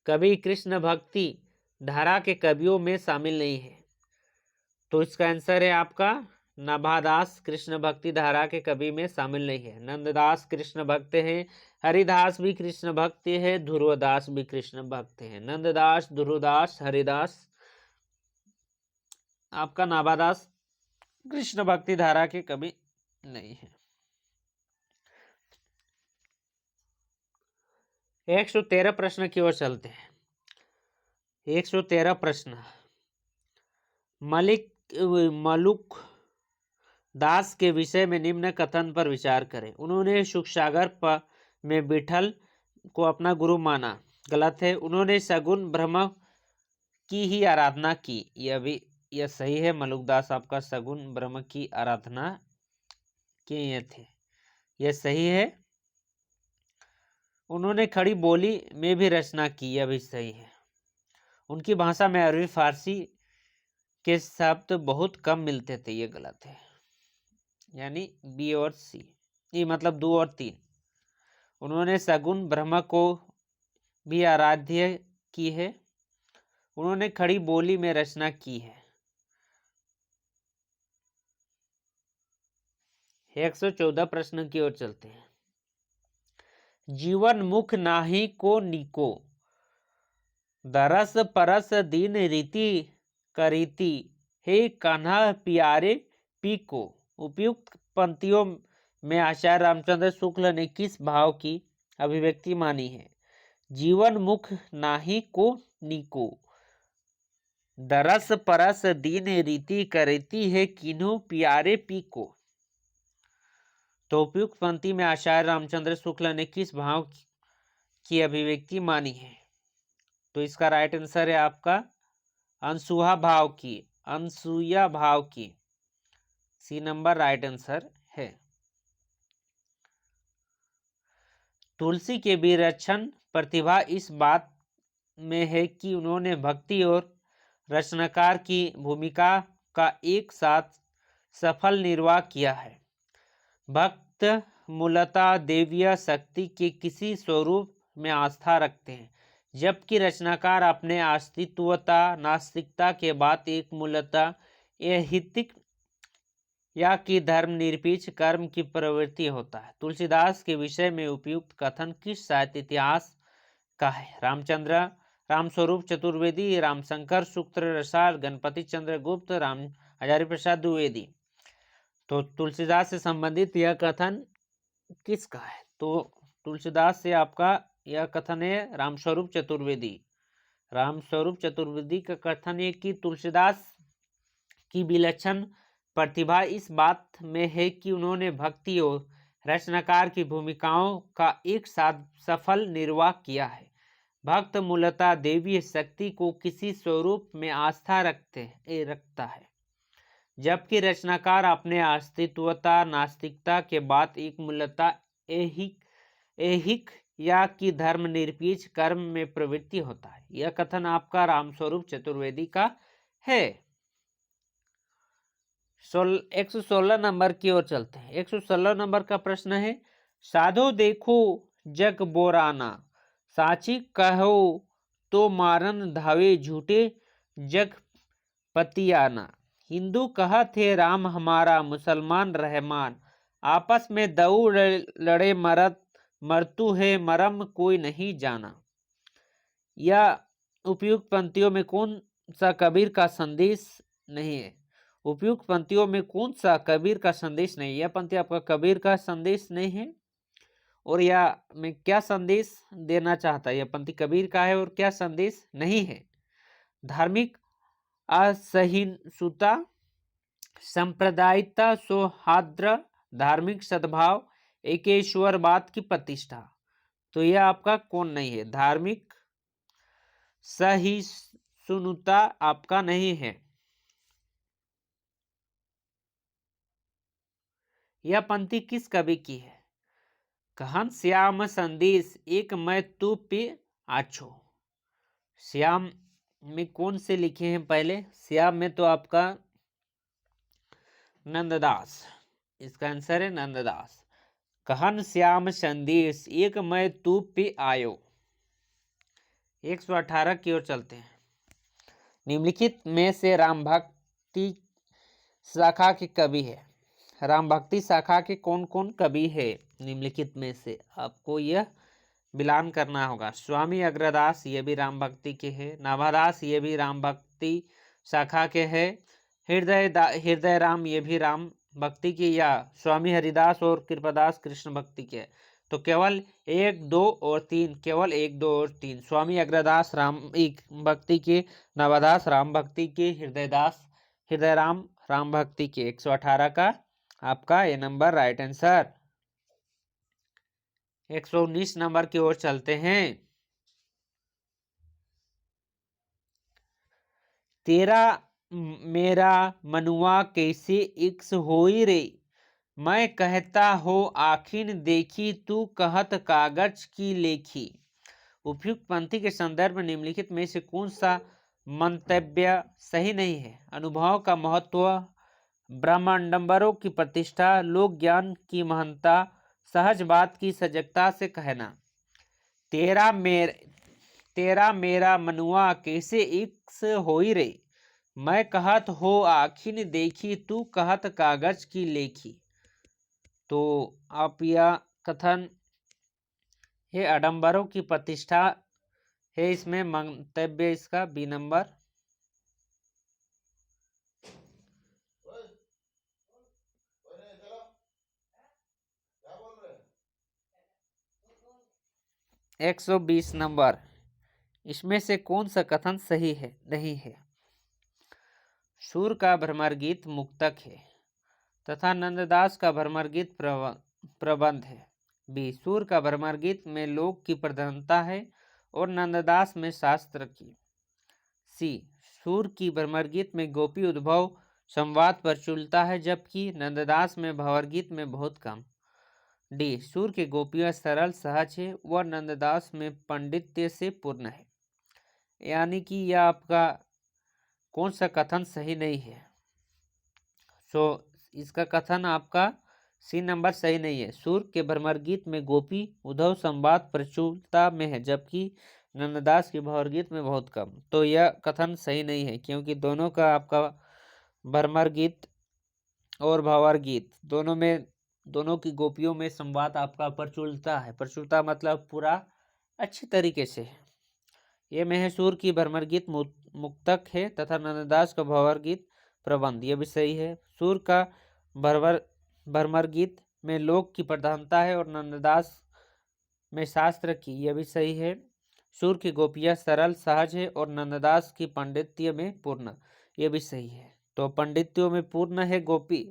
कवि कृष्ण भक्ति धारा के कवियों में शामिल नहीं है? तो इसका आंसर है आपका नाभादास कृष्ण भक्ति धारा के कवि में शामिल नहीं है। नंददास कृष्ण भक्त हैं, हरिदास भी कृष्ण भक्त है, ध्रुवदास भी कृष्ण भक्त है। नंददास, ध्रुवदास, हरिदास, आपका नाभादास कृष्ण भक्ति धारा के कवि नहीं है। 113 प्रश्न की ओर चलते हैं। 113 प्रश्न। मलुक दास के विषय में निम्न कथन पर विचार करें। उन्होंने सुखसागर में विठल को अपना गुरु माना। गलत है। उन्होंने सगुन ब्रह्म की ही आराधना की। यह सही है। मलुकदास आपका सगुन ब्रह्म की आराधना किए थे। यह सही है। उन्होंने खड़ी बोली में भी रचना की। यह भी सही है। उनकी भाषा में अरबी फारसी के शब्द बहुत कम मिलते थे। ये गलत है। यानी बी और सी, ये मतलब 2 और 3। उन्होंने सगुन ब्रह्म को भी आराध्य की है। उन्होंने खड़ी बोली में रचना की है। 114 प्रश्न की ओर चलते हैं। जीवन मुख नाही को नीको, दरस परस दीन रीति करीति, हे कान्हा प्यारे पीको। उपयुक्त पंक्तियों में आचार्य रामचंद्र शुक्ल ने किस भाव की अभिव्यक्ति मानी है? जीवन मुख नाही को नीको, दरस परस दीन रीति करीति, है किन्हु प्यारे पीको। तो उपयुक्त पंक्ति में आचार्य रामचंद्र शुक्ल ने किस भाव की अभिव्यक्ति मानी है? तो इसका राइट आंसर है आपका अनसुहा भाव की, अनसुया भाव की। सी नंबर राइट आंसर है। तुलसी के विलक्षण प्रतिभा इस बात में है कि उन्होंने भक्ति और रचनाकार की भूमिका का एक साथ सफल निर्वाह किया है। भक्त मूलतः देवीय शक्ति के किसी स्वरूप में आस्था रखते हैं, जबकि रचनाकार अपने अस्तित्वता नास्तिकता के बाद एक मूलतः ऐहिक या कि धर्मनिरपेक्ष कर्म की प्रवृत्ति होता है। तुलसीदास के विषय में उपयुक्त कथन किस साहित्य इतिहास का है? रामचंद्र, रामस्वरूप चतुर्वेदी, रामशंकर सूत्र रसाल, गणपति चंद्र गुप्त, राम हजारी प्रसाद द्विवेदी। तो तुलसीदास से संबंधित यह कथन किसका है? तो तुलसीदास से आपका यह कथन है रामस्वरूप चतुर्वेदी। रामस्वरूप चतुर्वेदी का कथन है कि तुलसीदास की विलक्षण प्रतिभा इस बात में है कि उन्होंने भक्ति और रचनाकार की भूमिकाओं का एक साथ सफल निर्वाह किया है। भक्त मूलतः देवी शक्ति को किसी स्वरूप में आस्था रखता है, जबकि रचनाकार अपने अस्तित्वता नास्तिकता के बाद एक मूलतः ऐहिक या कि धर्मनिरपेक्ष कर्म में प्रवृत्ति होता है। यह कथन आपका रामस्वरूप चतुर्वेदी का है। 116 नंबर की ओर चलते हैं। 116 नंबर का प्रश्न है, साधो देखो जग बोराना, साची कहो तो मारन धावे झूठे जग पतियाना। हिंदू कहा थे राम हमारा, मुसलमान रहमान, आपस में दऊ लड़े मरत, मरतू है मरम कोई नहीं जाना। यह उपयुक्त पंक्तियों में कौन सा कबीर का संदेश नहीं है? उपयुक्त पंक्तियों में कौन सा कबीर का संदेश नहीं? यह पंक्ति आपका कबीर का संदेश नहीं है। और यह में क्या संदेश देना चाहता है? यह पंक्ति कबीर का है और क्या संदेश नहीं है? धार्मिक असहिष्णुता, सांप्रदायिकता, सौहार्द, धार्मिक सद्भाव, एकेश्वरवाद की प्रतिष्ठा। तो यह आपका कौन नहीं है? धार्मिक सहिष्णुता आपका नहीं है। यह पंक्ति किस कवि की है? कहन श्याम संदेश एक मैं तू पे आछो। श्याम में कौन से लिखे हैं? पहले श्याम में तो आपका नंददास, इसका आंसर है नंददास। कहन श्याम संदेश एक मैं तू पे आयो। 118 की ओर चलते हैं। निम्नलिखित में से राम भक्ति शाखा के कवि है। राम भक्ति शाखा के कौन कौन कवि है? निम्नलिखित में से आपको यह बिलान करना होगा। स्वामी अग्रदास, ये भी राम भक्ति के हैं। नाभादास, ये भी राम भक्ति शाखा के हैं। हृदय राम, ये भी राम भक्ति की, या स्वामी हरिदास और कृपादास कृष्ण भक्ति के। तो केवल 1, 2 और 3, केवल 1, 2 और 3। स्वामी अग्रदास राम भक्ति के, नवदास राम भक्ति के, हृदयराम राम भक्ति के। 118 का आपका ये नंबर राइट आंसर। 119 नंबर की ओर चलते हैं। तेरा मेरा मनुआ कैसे इक्स होई रे, मैं कहता हो आखिन देखी, तू कहत कागज की लेखी। उपयुक्त पंक्ति के संदर्भ में निम्नलिखित में से कौन सा मंतव्य सही नहीं है? अनुभव का महत्व, ब्रह्मांडम्बरों की प्रतिष्ठा, लोक ज्ञान की महानता, सहज बात की सजगता से कहना। तेरा मेरा मनुआ कैसे इक्स होई रे, मैं कहत हो आखिन देखी, तू कहत कागज की लेखी। तो आप यह कथन है आडंबरों की प्रतिष्ठा है, इसमें मंतव्य इसका बी नंबर। है 120 नंबर, इसमें से कौन सा कथन सही है नहीं है? सूर का भ्रमर गीत मुक्तक है तथा नंददास का भ्रमर गीत प्रबंध है। बी, सूर का भ्रमर गीत में लोक की प्रधानता है और नंददास में शास्त्र की। सी, सूर की भ्रमर गीत में गोपी उद्भव संवाद प्रचुरता है, जबकि नंददास में भंवर गीत में बहुत कम। डी, सूर के गोपियां सरल सहज है, वह नंददास में पंडित्य से पूर्ण है। यानी कि यह आपका कौन सा कथन सही नहीं है? सो इसका कथन आपका सी नंबर सही नहीं है। सूर के भ्रमर गीत में गोपी उद्धव संवाद प्रचुरता में है, जबकि नंददास के भंवर गीत में बहुत कम। तो यह कथन सही नहीं है, क्योंकि दोनों का आपका भ्रमर गीत और भंवर गीत दोनों की गोपियों में संवाद आपका प्रचुरता है। प्रचुरता मतलब पूरा अच्छी तरीके से है। ये में है सूर की भ्रमर गीत मुक्तक है तथा नंददास का भंवर गीत प्रबंध, यह भी सही है। सूर का भ्रमर गीत में लोक की प्रधानता है और नंददास में शास्त्र की, यह भी सही है। सूर की गोपियां सरल सहज है और नंददास की पांडित्य में पूर्ण, यह भी सही है। तो पांडित्यों में पूर्ण है गोपी,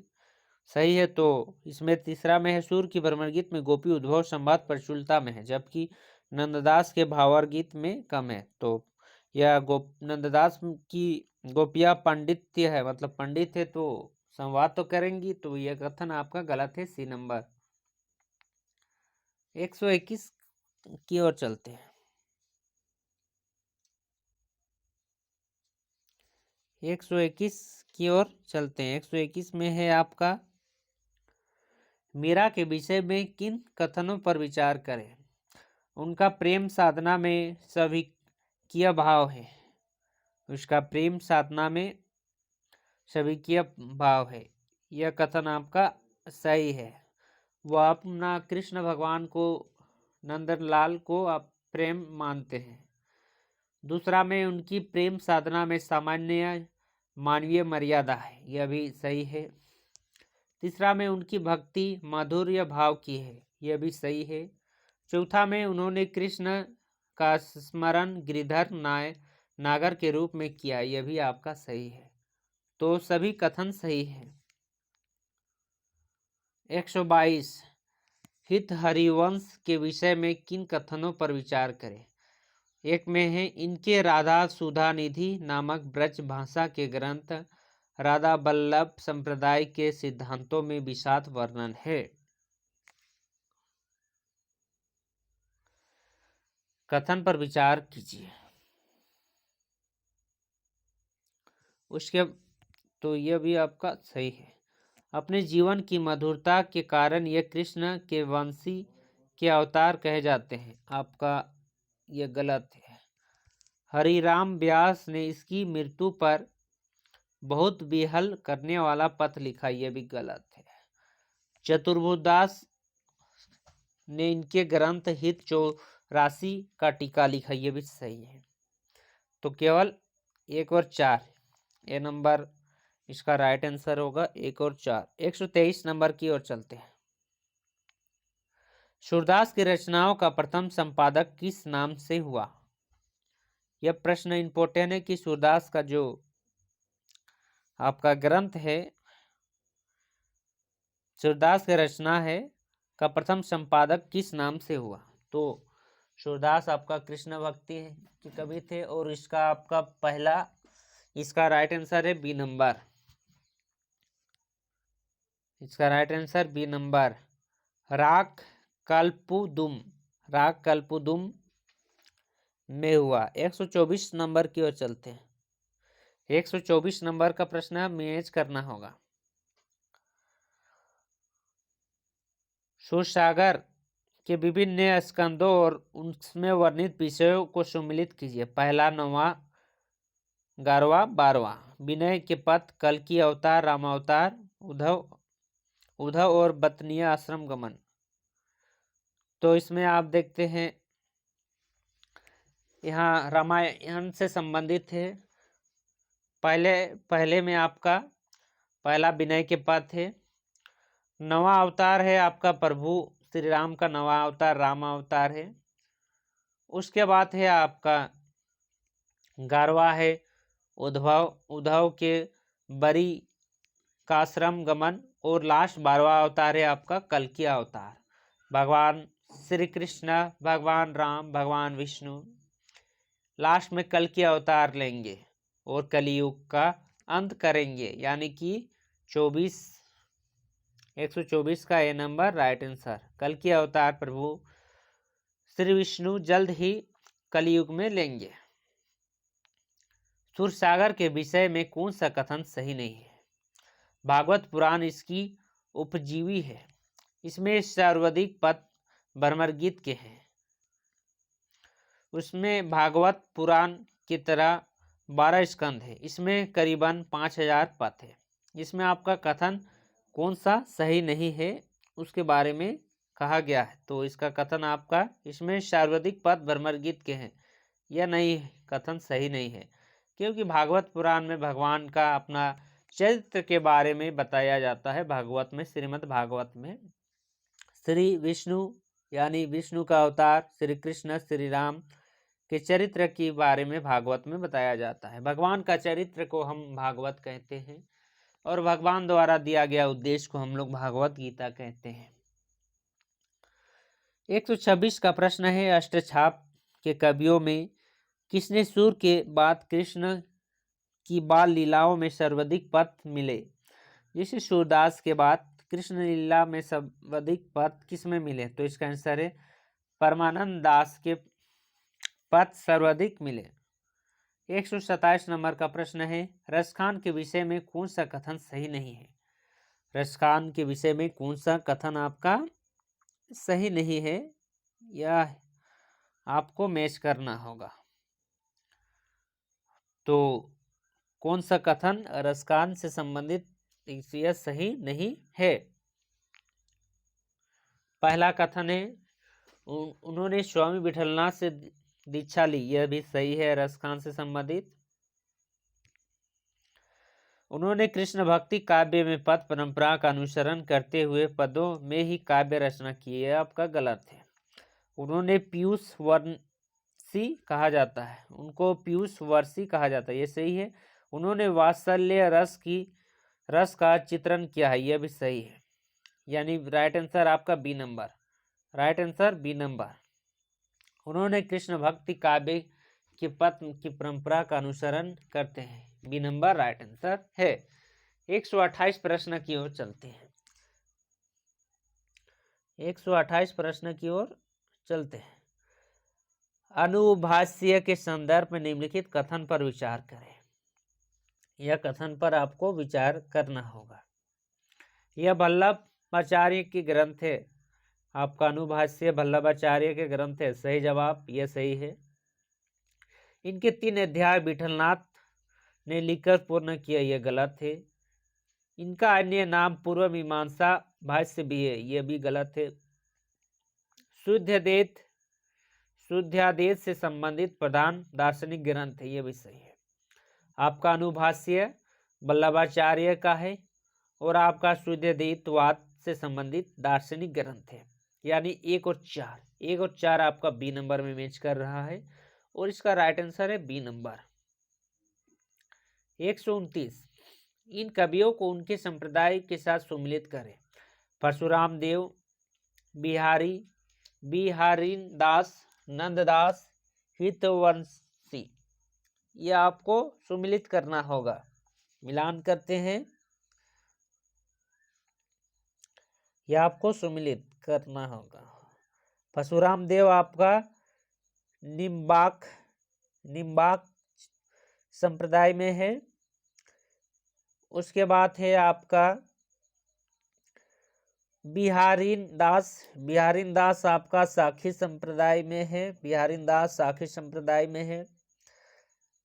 सही है। तो इसमें तीसरा में है सूर की भ्रमर गीत में गोपी उद्भव संवाद प्रचुरता में है, जबकि नंददास के भावर गीत में कम है। तो यह नंददास की गोपियां पांडित्य है, मतलब पंडित है, तो संवाद तो करेंगी। तो यह कथन आपका गलत है, सी नंबर। 121 की ओर चलते हैं। 121 की ओर चलते हैं। 121 में है आपका मीरा के विषय में किन कथनों पर विचार करें? उनका प्रेम साधना में सभिकीय भाव है। उसका प्रेम साधना में सभिकीय भाव है, यह कथन आपका सही है। वह अपना कृष्ण भगवान को, नंदलाल को आप प्रेम मानते हैं। दूसरा में उनकी प्रेम साधना में सामान्य मानवीय मर्यादा है, यह भी सही है। तीसरा में उनकी भक्ति माधुर्य भाव की है, यह भी सही है। चौथा में उन्होंने कृष्ण का स्मरण गिरिधर नागर के रूप में किया, यह भी आपका सही है। तो सभी कथन सही है। 122 हित हरिवंश के विषय में किन कथनों पर विचार करें? एक में है इनके राधा सुधा निधि नामक ब्रज भाषा के ग्रंथ राधा बल्लभ संप्रदाय के सिद्धांतों में विशद वर्णन है। कथन पर विचार कीजिए। उसके तो यह भी आपका सही है। अपने जीवन की मधुरता के कारण यह कृष्ण के वंशी के अवतार कहे जाते हैं, आपका यह गलत है। हरिराम व्यास ने इसकी मृत्यु पर बहुत बेहल करने वाला पत्र लिखा, यह भी गलत है। चतुर्भुजदास ने इनके ग्रंथ हित 84 का टीका लिखा, यह भी सही है। तो केवल 1 और 4 ये नंबर इसका राइट आंसर होगा, 1 और 4। 123 नंबर की ओर चलते हैं। सूरदास की रचनाओं का प्रथम संपादक किस नाम से हुआ? यह प्रश्न इंपॉर्टेंट है कि सूरदास का जो आपका ग्रंथ है, सूरदास की रचना है का प्रथम संपादक किस नाम से हुआ? तो सूरदास आपका कृष्ण भक्ति के कवि थे और इसका आपका पहला, इसका राइट आंसर है बी नंबर। इसका राइट आंसर बी नंबर, राग कल्पुदुम, राग कल्पुदुम में हुआ। 124 नंबर की ओर चलते हैं। 124 नंबर का प्रश्न मैनेज करना होगा। सूरसागर के विभिन्न स्कंदों और उनमें वर्णित विषयों को सम्मिलित कीजिए। पहला, 9वां, 11वां, 12वां। विनय के पथ, कल्कि अवतार, रामावतार, उद्धव और बतनीय आश्रम गमन। तो इसमें आप देखते हैं यहाँ रामायण से संबंधित है। पहले में आपका पहला विनय के पथ है। 9वां अवतार है आपका प्रभु श्री राम का 9वां अवतार राम अवतार है। उसके बाद है आपका 11वां है उद्धव के बरी का आश्रम गमन। और लास्ट 12वां अवतार है आपका कल्कि अवतार। भगवान श्री कृष्ण, भगवान राम, भगवान विष्णु लास्ट में कल्कि अवतार लेंगे और कलियुग का अंत करेंगे, यानी कि 124 का ए नंबर राइट आंसर। कल्कि अवतार प्रभु श्री विष्णु जल्द ही कलियुग में लेंगे। सूरसागर के विषय में कौन सा कथन सही नहीं है? भागवत पुराण इसकी उपजीवी है। इसमें सर्वाधिक पद भ्रमरगीत के हैं। उसमें भागवत पुराण की तरह 12 स्कंद है। इसमें करीबन 5000 पद है। इसमें आपका कथन कौन सा सही नहीं है उसके बारे में कहा गया है। तो इसका कथन आपका, इसमें सर्वाधिक पद भ्रमरगीत के हैं, यह नहीं, कथन सही नहीं है। क्योंकि भागवत पुराण में भगवान का अपना चरित्र के बारे में बताया जाता है। भागवत में, श्रीमद् भागवत में श्री विष्णु यानी विष्णु का अवतार श्री कृष्ण श्री राम के चरित्र के बारे में भागवत में बताया जाता है। भगवान का चरित्र को हम भागवत कहते हैं और भगवान द्वारा दिया गया उद्देश्य को हम लोग भागवत गीता कहते हैं। 126 का प्रश्न है, अष्टछाप के कवियों में किसने सूर के बाद कृष्ण की बाल लीलाओं में सर्वाधिक पद मिले? जैसे सूरदास के बाद कृष्ण लीला में सर्वाधिक पद किसमें मिले? तो इसका आंसर है परमानंद दास के पद सर्वाधिक मिले। 127 नंबर का प्रश्न है, रसखान के विषय में कौन सा कथन सही नहीं है? रसखान के विषय में कौन सा कथन आपका सही नहीं है, यह आपको मैच करना होगा। तो कौन सा कथन रसखान से संबंधित यह सही नहीं है? पहला कथन है उन्होंने स्वामी विठलनाथ से दीक्षा ली, यह भी सही है रसखान से संबंधित। उन्होंने कृष्ण भक्ति काव्य में पद परंपरा का अनुसरण करते हुए पदों में ही काव्य रचना की, यह आपका गलत है। उन्होंने पीयूष वर्षी कहा जाता है, उनको पीयूष वर्षी कहा जाता है, यह सही है। उन्होंने वात्सल्य रस का चित्रण किया है, यह भी सही है। यानी राइट आंसर आपका B number, right answer B number. उन्होंने कृष्ण भक्ति काव्य के पद की परंपरा का अनुसरण करते हैं, बी नंबर राइट आंसर है। 128 प्रश्न की ओर चलते हैं। 128 प्रश्न की ओर चलते हैं। अनुभाष्य के संदर्भ में निम्नलिखित कथन पर विचार करें। यह कथन पर आपको विचार करना होगा। यह वल्लभाचार्य की ग्रंथ है, आपका अनुभाष्य वल्लभाचार्य के ग्रंथ है। सही जवाब, यह सही है। इनके 3 अध्याय विठलनाथ ने लिखकर पूर्ण किया, यह गलत है। इनका अन्य नाम पूर्व मीमांसा भाष्य भी है, यह भी गलत है। शुद्धादेश से संबंधित प्रधान दार्शनिक ग्रंथ है, यह भी सही है। आपका अनुभाष्य वल्लभाचार्य का है और आपका शुद्धाद्वैतवाद से संबंधित दार्शनिक ग्रंथ है, यानी 1 और 4, 1 और 4 आपका बी नंबर में मैच कर रहा है और इसका राइट आंसर है बी नंबर। 129, इन कवियों को उनके संप्रदाय के साथ सम्मिलित करें। परशुराम देव, बिहारीन दास, नंददास, हितवंशी। ये आपको सम्मिलित करना होगा। मिलान करते हैं, यह आपको सम्मिलित करना होगा। परशुराम देव आपका निम्बाक संप्रदाय में है। उसके बाद है आपका बिहारीन दास आपका साखी संप्रदाय में है, बिहारीन दास साखी संप्रदाय में है।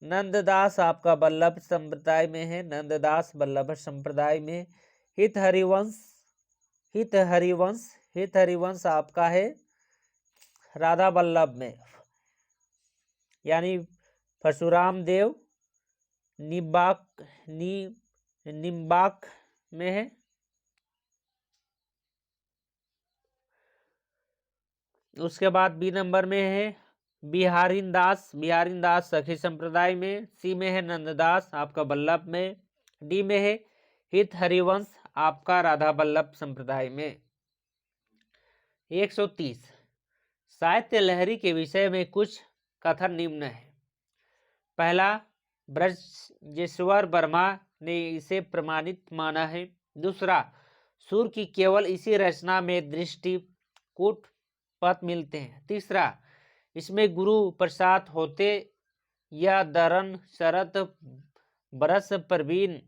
नंददास आपका बल्लभ संप्रदाय में है, नंददास बल्लभ संप्रदाय में। हित हरिवंश आपका है राधा बल्लभ में, यानी परशुराम देव निम्बाक में है। उसके बाद बी नंबर में है बिहारीन दास सखी संप्रदाय में। सी में है नंददास आपका बल्लभ में। डी में है हित हरिवंश आपका राधा बल्लभ संप्रदाय में। 130, साहित्य लहरी के विषय में कुछ कथन निम्न है। पहला, ब्रजेश्वर वर्मा ने इसे प्रमाणित माना है। दूसरा, सुर की केवल इसी रचना में दृष्टिकूट पद मिलते हैं। तीसरा, इसमें गुरु प्रसाद होते या दरन शरत बरस परवीन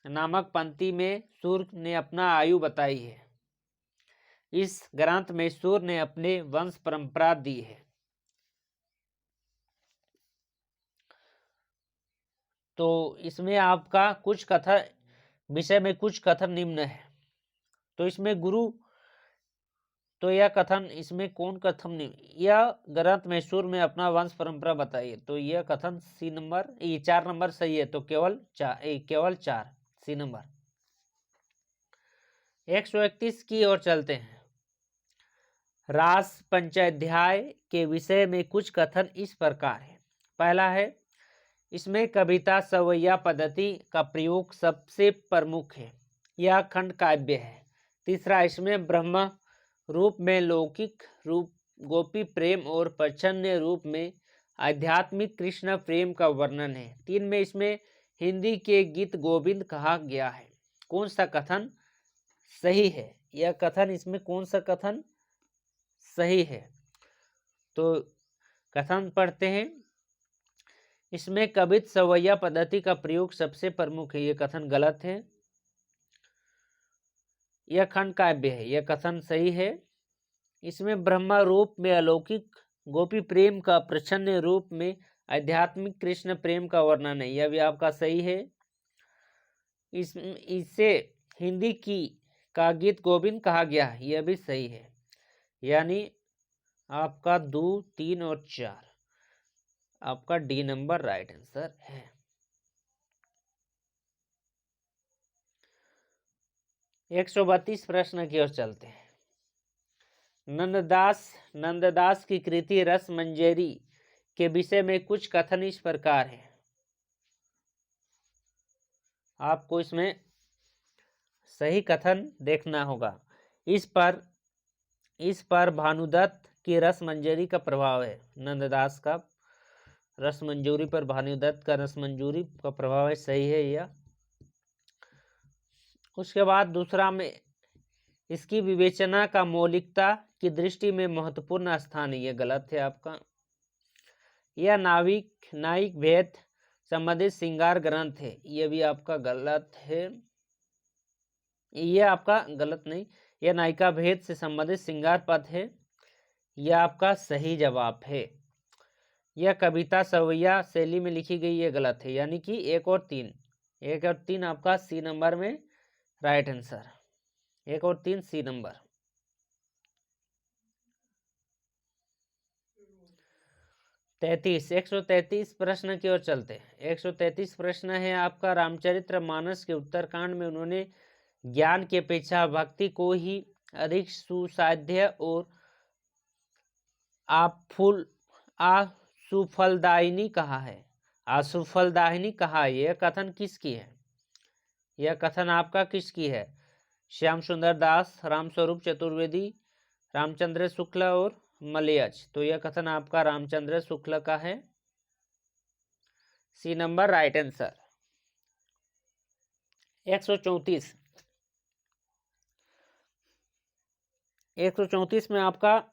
नामक पंक्ति में सूर ने अपना आयु बताई है। इस ग्रंथ में सूर ने अपने वंश परंपरा दी है। तो इसमें आपका कुछ कथन विषय में कुछ कथन निम्न है। तो इसमें गुरु, तो यह कथन इसमें कौन कथन निम्न, यह ग्रंथ में सूर में अपना वंश परंपरा बताइए। तो यह कथन सी नंबर, ये 4 नंबर सही है। तो केवल 4 सी नंबर। 131 की ओर चलते हैं। रास पंचाध्याय के विषय में कुछ कथन इस प्रकार है। पहला है, इसमें कविता सवैया पद्धति का प्रयोग सबसे प्रमुख है, यह खंड काव्य है। तीसरा, इसमें ब्रह्म रूप में लौकिक रूप गोपी प्रेम और प्रच्छन्न रूप में आध्यात्मिक कृष्ण प्रेम का वर्णन है। 3 में इसमें हिंदी के गीत गोविंद कहा गया है। कौन सा कथन सही है? यह कथन इसमें कौन सा कथन सही है? तो कथन पढ़ते हैं। इसमें कवित सवैया पद्धति का प्रयोग सबसे प्रमुख है, यह कथन गलत है। यह खंड काव्य है, यह कथन सही है। इसमें ब्रह्मा रूप में अलौकिक गोपी प्रेम का प्रच्छन्न रूप में आध्यात्मिक कृष्ण प्रेम का वर्णन है, यह भी आपका सही है। इसे हिंदी का गीत गोविंद कहा गया है, यह भी सही है। यानी आपका 2, 3 और 4 आपका डी नंबर राइट आंसर है। एक 132 प्रश्न की ओर चलते हैं। नंददास की कृति रस मंजरी के विषय में कुछ कथन इस प्रकार है। आपको इसमें सही कथन देखना होगा। इस पर भानुदत्त की रस मंजरी का प्रभाव है। नंददास का रस मंजूरी पर भानुदत्त का रस मंजूरी का प्रभाव है, सही है यह। उसके बाद दूसरा में इसकी विवेचना का मौलिकता की दृष्टि में महत्वपूर्ण स्थान है, यह गलत है आपका। यह नायिक भेद संबंधित श्रृंगार ग्रंथ है, यह भी आपका गलत है। यह आपका गलत नहीं, यह नायिका भेद से संबंधित श्रृंगार पद है, यह आपका सही जवाब है। यह कविता सवैया शैली में लिखी गई, यह गलत है। यानी कि 1 और 3 आपका सी नंबर में राइट आंसर। 1 और 3 सी नंबर। 133 प्रश्न की ओर चलते हैं। 133 प्रश्न है आपका, रामचरितमानस के उत्तरकांड में उन्होंने ज्ञान की अपेक्षा भक्ति को ही अधिक सुसाध्य और असुफलदायिनी कहा है? असुफलदायिनी कहा है, यह कथन किसकी है? यह कथन आपका किसकी है? श्याम सुंदर दास, रामस्वरूप चतुर्वेदी, रामचंद्र शुक्ल और मलयज। तो यह कथन आपका रामचंद्र शुक्ल का है। C number right answer. 134 में आपका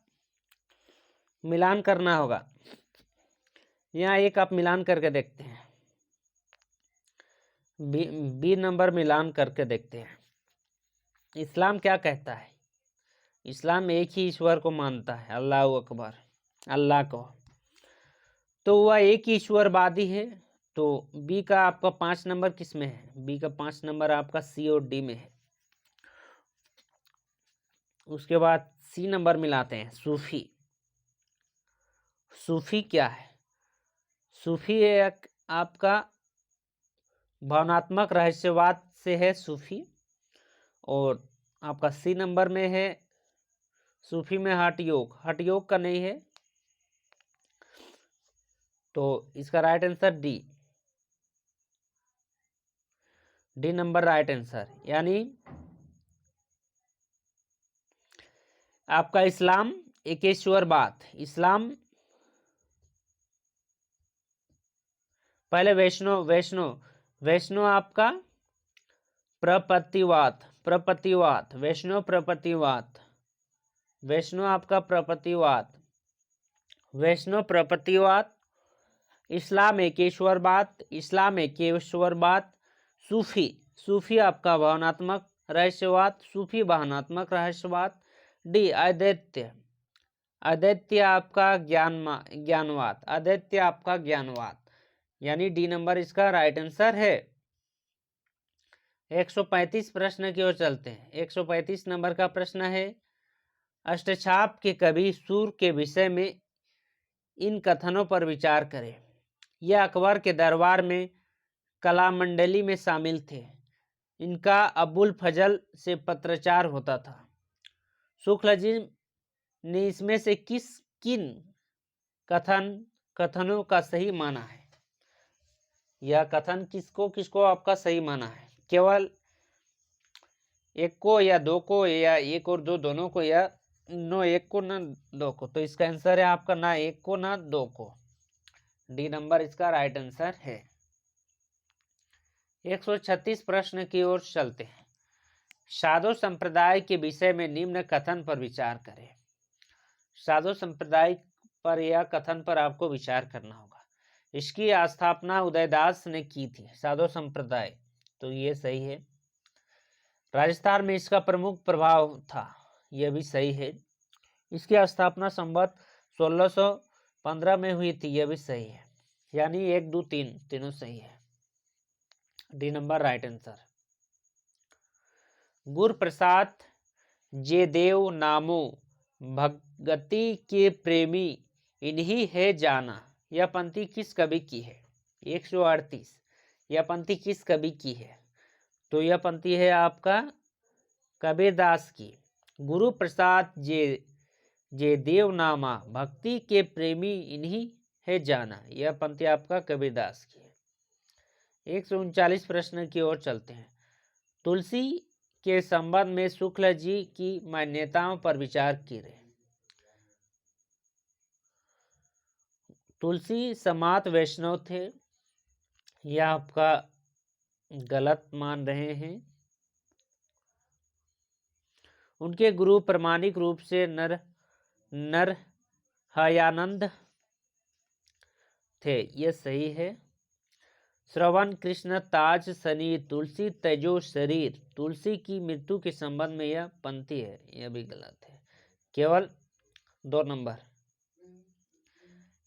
मिलान करना होगा। यहाँ एक आप मिलान करके देखते हैं, बी नंबर मिलान करके देखते हैं। इस्लाम क्या कहता है? इस्लाम एक ही ईश्वर को मानता है, अल्लाह अकबर, अल्लाह को। तो वह एक ही ईश्वरवादी है। तो बी का आपका 5 नंबर किस में है? बी का 5 नंबर आपका सी और डी में है। उसके बाद सी नंबर मिलाते हैं, सूफी। सूफी क्या है? सूफी एक आपका भावनात्मक रहस्यवाद से है सूफी। और आपका सी नंबर में है सूफी में हठ योग। हठ योग का नहीं है, तो इसका right answer D number right answer. यानी आपका इस्लाम एकेश्वरवाद। इस्लाम पहले वैष्णव आपका प्रपत्तिवाद, वैष्णव आपका प्रपत्तिवाद, इस्लाम एकेश्वरवाद, सूफी आपका भावनात्मक रहस्यवाद, डी अद्वैत आपका ज्ञानवाद, यानी डी नंबर इसका राइट आंसर है। 135 प्रश्न की ओर चलते हैं। 135 नंबर का प्रश्न है, अष्टछाप के कवि सूर के विषय में इन कथनों पर विचार करें। यह अकबर के दरबार में कला मंडली में शामिल थे। इनका अबुल फजल से पत्राचार होता था। शुक्ल जी ने इसमें से किन कथनों का सही माना है? यह कथन किसको आपका सही माना है? केवल एक को या दो को, या एक और दो दोनों को, या नो एक को ना दो को? तो इसका आंसर है आपका ना एक को ना दो को। डी नंबर इसका राइट आंसर है। 136 प्रश्न की ओर चलते हैं। साधु संप्रदाय के विषय में निम्न कथन पर विचार करें। साधु संप्रदाय पर या कथन पर आपको विचार करना होगा। इसकी स्थापना उदयदास ने की थी, साधु संप्रदाय। तो ये सही है। राजस्थान में इसका प्रमुख प्रभाव था, यह भी सही है। इसकी स्थापना संवत 1615 में हुई थी, यह भी सही है। यानी 1 2 3 तीनों सही है। D number right answer. Guru Prasad जे देव नामो भगति के प्रेमी इन्हीं है जाना। यह पंक्ति किस कवि की है? 138। यह पंक्ति किस कवि की है? तो यह पंक्ति है आपका कबीरदास की। गुरु प्रसाद जे देव नामा भक्ति के प्रेमी इन्हीं है जाना। यह पंक्ति आपका कबीरदास की है। 139 प्रश्न की ओर चलते हैं। तुलसी के संबंध में शुक्ल जी की मान्यताओं पर विचार करें। तुलसी समात वैष्णव थे, यह आपका गलत मान रहे हैं। उनके गुरु प्रामाणिक रूप से नरहयानंद थे, यह सही है। श्रवण कृष्ण ताज शनि तुलसी तेजो शरीर। तुलसी की मृत्यु के संबंध में यह पंक्ति है, यह भी गलत है। केवल 2 नंबर।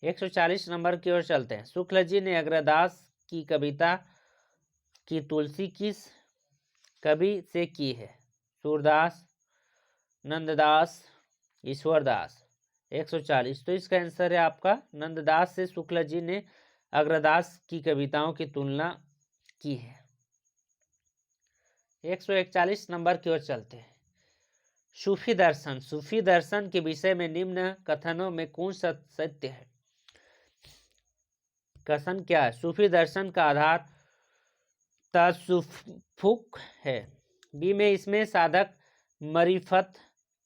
140 नंबर की ओर चलते हैं। शुक्ल जी ने अग्रदास की कविता की तुलसी किस कवि से की है? सूरदास, नंददास, ईश्वरदास। 140। तो इसका आंसर है आपका नंददास से शुक्ल जी ने अग्रदास की कविताओं की तुलना की है। 141 नंबर की ओर चलते हैं। सूफी दर्शन। सूफी दर्शन के विषय में निम्न कथनों में कौन सा सत्य है? कथन क्या है? सूफी दर्शन का आधार तसुफुक है। बी में इसमें साधक मरीफत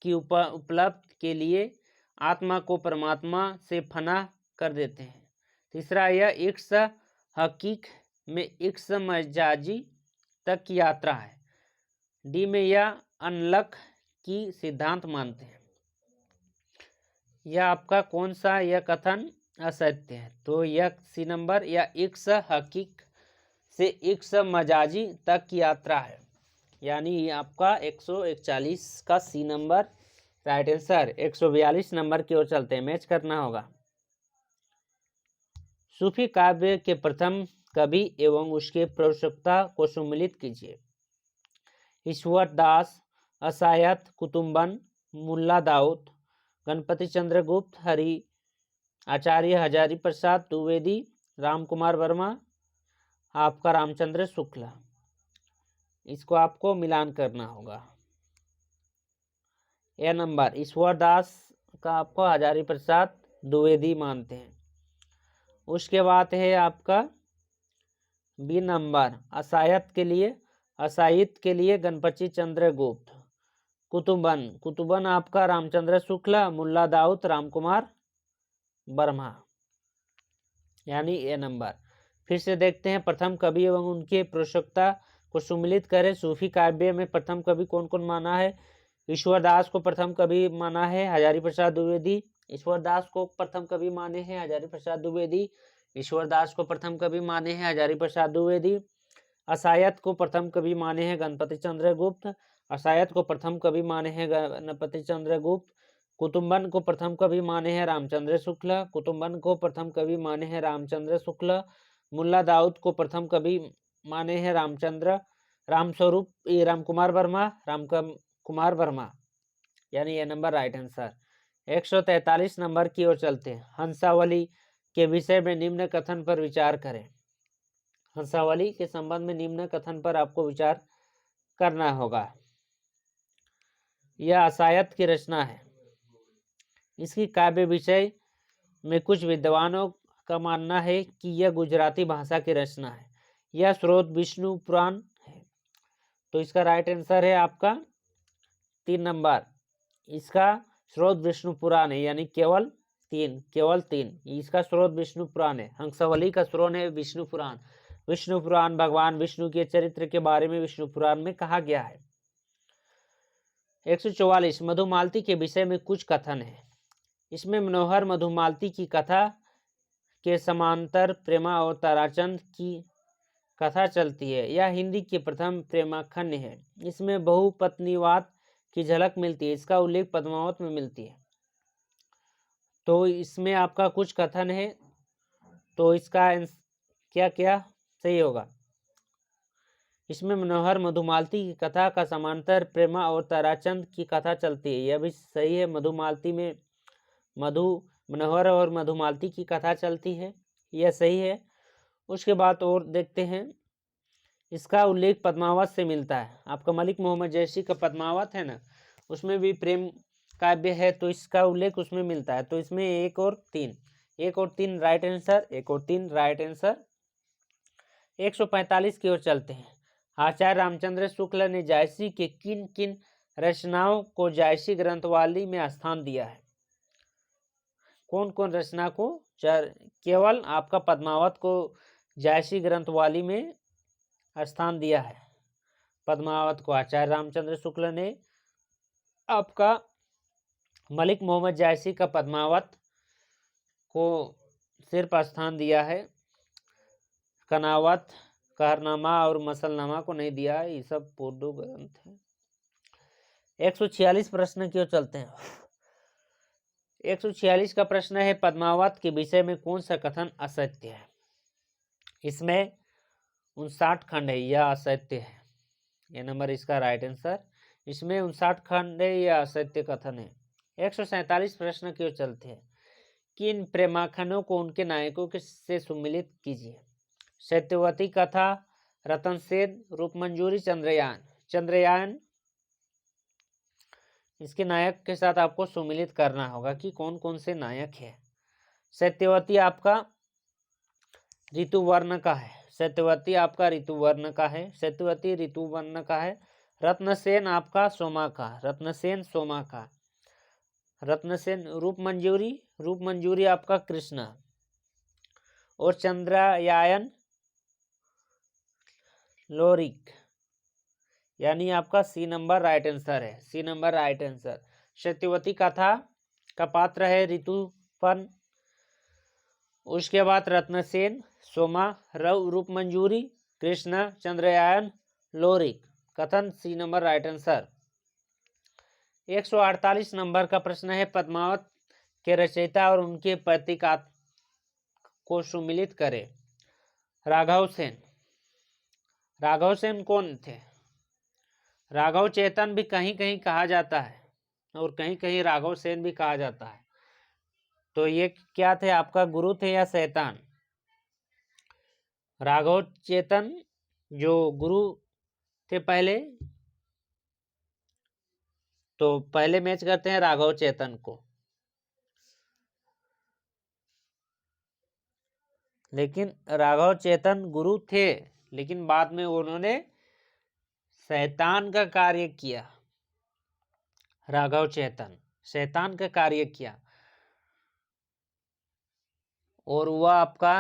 की उपलब्ध के लिए आत्मा को परमात्मा से फना कर देते हैं। तीसरा, यह इक्स हकीक में इक्स मजाजी तक की यात्रा है। डी में यह अनलक की सिद्धांत मानते हैं। यह आपका कौन सा यह कथन असत्य है? तो यह सी नंबर, या इक्स हकीक से इक्स मजाजी तक की यात्रा है, यानी आपका 141 का C number right answer. 142 number की ओर चलते हैं, मैच करना होगा। सूफी काव्य के प्रथम कवि एवं उसके प्रयोक्ता को सम्मिलित कीजिए। ईश्वर दास, असायत कुतुम्बन, मुल्ला दाऊद, गणपति चंद्र गुप्त, हरि आचार्य हजारी प्रसाद द्विवेदी, राम कुमार वर्मा, आपका रामचंद्र शुक्ला। इसको आपको मिलान करना होगा। यह नंबर ईश्वर दास का आपको हजारी प्रसाद द्विवेदी मानते हैं। उसके बाद है आपका बी नंबर, असायत के लिए गणपति चंद्र गुप्त, कुतुबन आपका रामचंद्र शुक्ला, मुल्ला दाऊद राम कुमार वर्मा, यानी ए नंबर। फिर से देखते हैं, प्रथम कवि एवं उनके प्रयोक्ता को सम्मिलित करें। सूफी काव्य में प्रथम कवि कौन कौन माना है? ईश्वर दास को प्रथम कवि माना है हजारी प्रसाद द्विवेदी। ईश्वर दास को प्रथम कवि माने हैं हजारी प्रसाद द्विवेदी। ईश्वर दास को प्रथम कवि माने हैं हजारी प्रसाद द्विवेदी। असायत को प्रथम कवि माने हैं गणपति चंद्र गुप्त। असायत को प्रथम कवि माने हैं गणपति चंद्र गुप्त। कुतुम्बन को प्रथम कवि माने हैं रामचंद्र शुक्ला। कुतुम्बन को प्रथम कवि माने हैं रामचंद्र शुक्ला। मुल्ला दाऊद को प्रथम कवि माने हैं राम कुमार वर्मा, यानी ये नंबर राइट आंसर। 143 नंबर की ओर चलते हैं। हंसावली के विषय में निम्न कथन पर विचार करें। हंसावली के संबंध में निम्न कथन पर आपको विचार करना होगा। यह असायत की रचना है। इसकी काव्य विषय में कुछ विद्वानों का मानना है कि यह गुजराती भाषा की रचना है। यह स्रोत विष्णु पुराण है। तो इसका राइट आंसर है आपका 3 नंबर। इसका स्रोत विष्णु पुराण है, यानी केवल तीन। इसका स्रोत विष्णु पुराण है। हंसावली का स्रोत है विष्णु पुराण। विष्णु पुराण भगवान विष्णु के चरित्र के बारे में विष्णु पुराण में कहा गया है। 144 मधुमालती के विषय में कुछ कथन है। इसमें मनोहर मधुमालती की कथा के समांतर प्रेमा और ताराचंद की कथा चलती है। यह हिंदी की प्रथम प्रेमाखंड है। इसमें बहुपत्नीवाद की झलक मिलती है। इसका उल्लेख पद्मावत में मिलती है। तो इसमें आपका कुछ कथन है, तो इसका क्या क्या सही होगा? इसमें मनोहर मधुमालती की कथा का समांतर प्रेमा और ताराचंद की कथा चलती है। यह भी सही है। मधुमालती में मनोहर और मधुमालती की कथा चलती है, यह सही है। उसके बाद और देखते हैं, इसका उल्लेख पद्मावत से मिलता है। आपका मलिक मोहम्मद जैसी का पद्मावत है ना, उसमें भी प्रेम काव्य है, तो इसका उल्लेख उसमें मिलता है। तो इसमें 1 और 3 राइट आंसर। 145 की ओर चलते हैं। आचार्य रामचंद्र शुक्ल ने जायसी के किन किन रचनाओं को जायसी ग्रंथवाली में स्थान दिया है? कौन कौन रचना को? केवल आपका पद्मावत को जायसी ग्रंथवाली में स्थान दिया है। पद्मावत को आचार्य रामचंद्र शुक्ल ने, आपका मलिक मोहम्मद जायसी का पद्मावत को सिर्फ स्थान दिया है। कनावत, कहरनामा और मसलनामा को नहीं दिया है। ये सब उर्दू ग्रंथ है। 146 प्रश्न की ओर चलते हैं। 146 का प्रश्न है, पद्मावत के विषय में कौन सा कथन असत्य है? इसमें 59 खंड है, यह असत्य है। यह नंबर इसका राइट आंसर। इसमें 59 खंड है, यह असत्य कथन है। 147 प्रश्न की ओर चलते हैं। किन प्रेमाखंडों को उनके नायकों से सम्मिलित कीजिए? सत्यवती कथा, रतन सेन, रूपमंजूरी, चंद्रयान। इसके नायक के साथ आपको सुमिलित करना होगा कि कौन कौन से नायक है। सत्यवती आपका ऋतुवर्ण का है, सत्यवती आपका ऋतुवर्ण का है, सत्यवती ऋतुवर्ण का है। रत्नसेन आपका सोमा का, रत्नसेन सोमा का। रत्नसेन रूपमंजूरी, रूपमंजूरी आपका कृष्णा। और चंद्रयान लोरिक, यानी आपका सी नंबर राइट आंसर है, C number right answer. Satyavati कथा का पात्र है ऋतुपन। उसके बाद रत्नसेन सोमा, रूपमंजूरी कृष्णा, चंद्रयान लोरिक। कथन C number right answer. 148 number का प्रश्न है, पद्मावत के रचयिता और उनके प्रतीका को सुमिलित करें। राघव सेन। राघव सेन कौन थे? राघव चेतन भी कहीं कहीं कहा जाता है और कहीं कहीं राघव सेन भी कहा जाता है। तो ये क्या थे, आपका गुरु थे या शैतान? राघव चेतन जो गुरु थे पहले, तो पहले मैच करते हैं राघव चेतन को। लेकिन राघव चेतन गुरु थे, लेकिन बाद में उन्होंने शैतान का कार्य किया। राघव चेतन शैतान का कार्य किया और वह आपका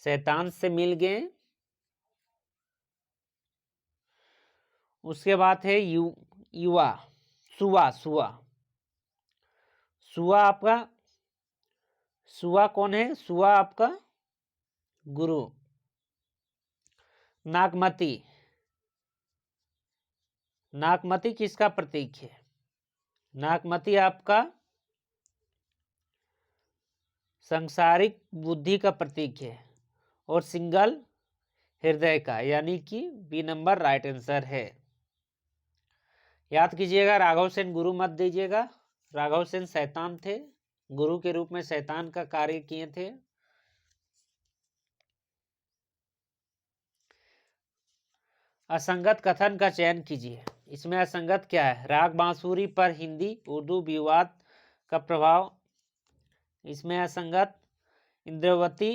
शैतान से मिल गए। उसके बाद है युवा सुवा। सुवा, सुवा आपका, सुवा कौन है? सुवा आपका गुरु। नागमती, नागमती किसका प्रतीक है? नागमती आपका सांसारिक बुद्धि का प्रतीक है और सिंगल हृदय का, यानी कि बी नंबर राइट आंसर है। याद कीजिएगा, राघव सेन गुरु मत दीजिएगा। राघव सेन शैतान थे, गुरु के रूप में शैतान का कार्य किए थे। असंगत कथन का चयन कीजिए। इसमें असंगत क्या है? राग बांसुरी पर हिंदी उर्दू विवाद का प्रभाव। इसमें असंगत, इंद्रवती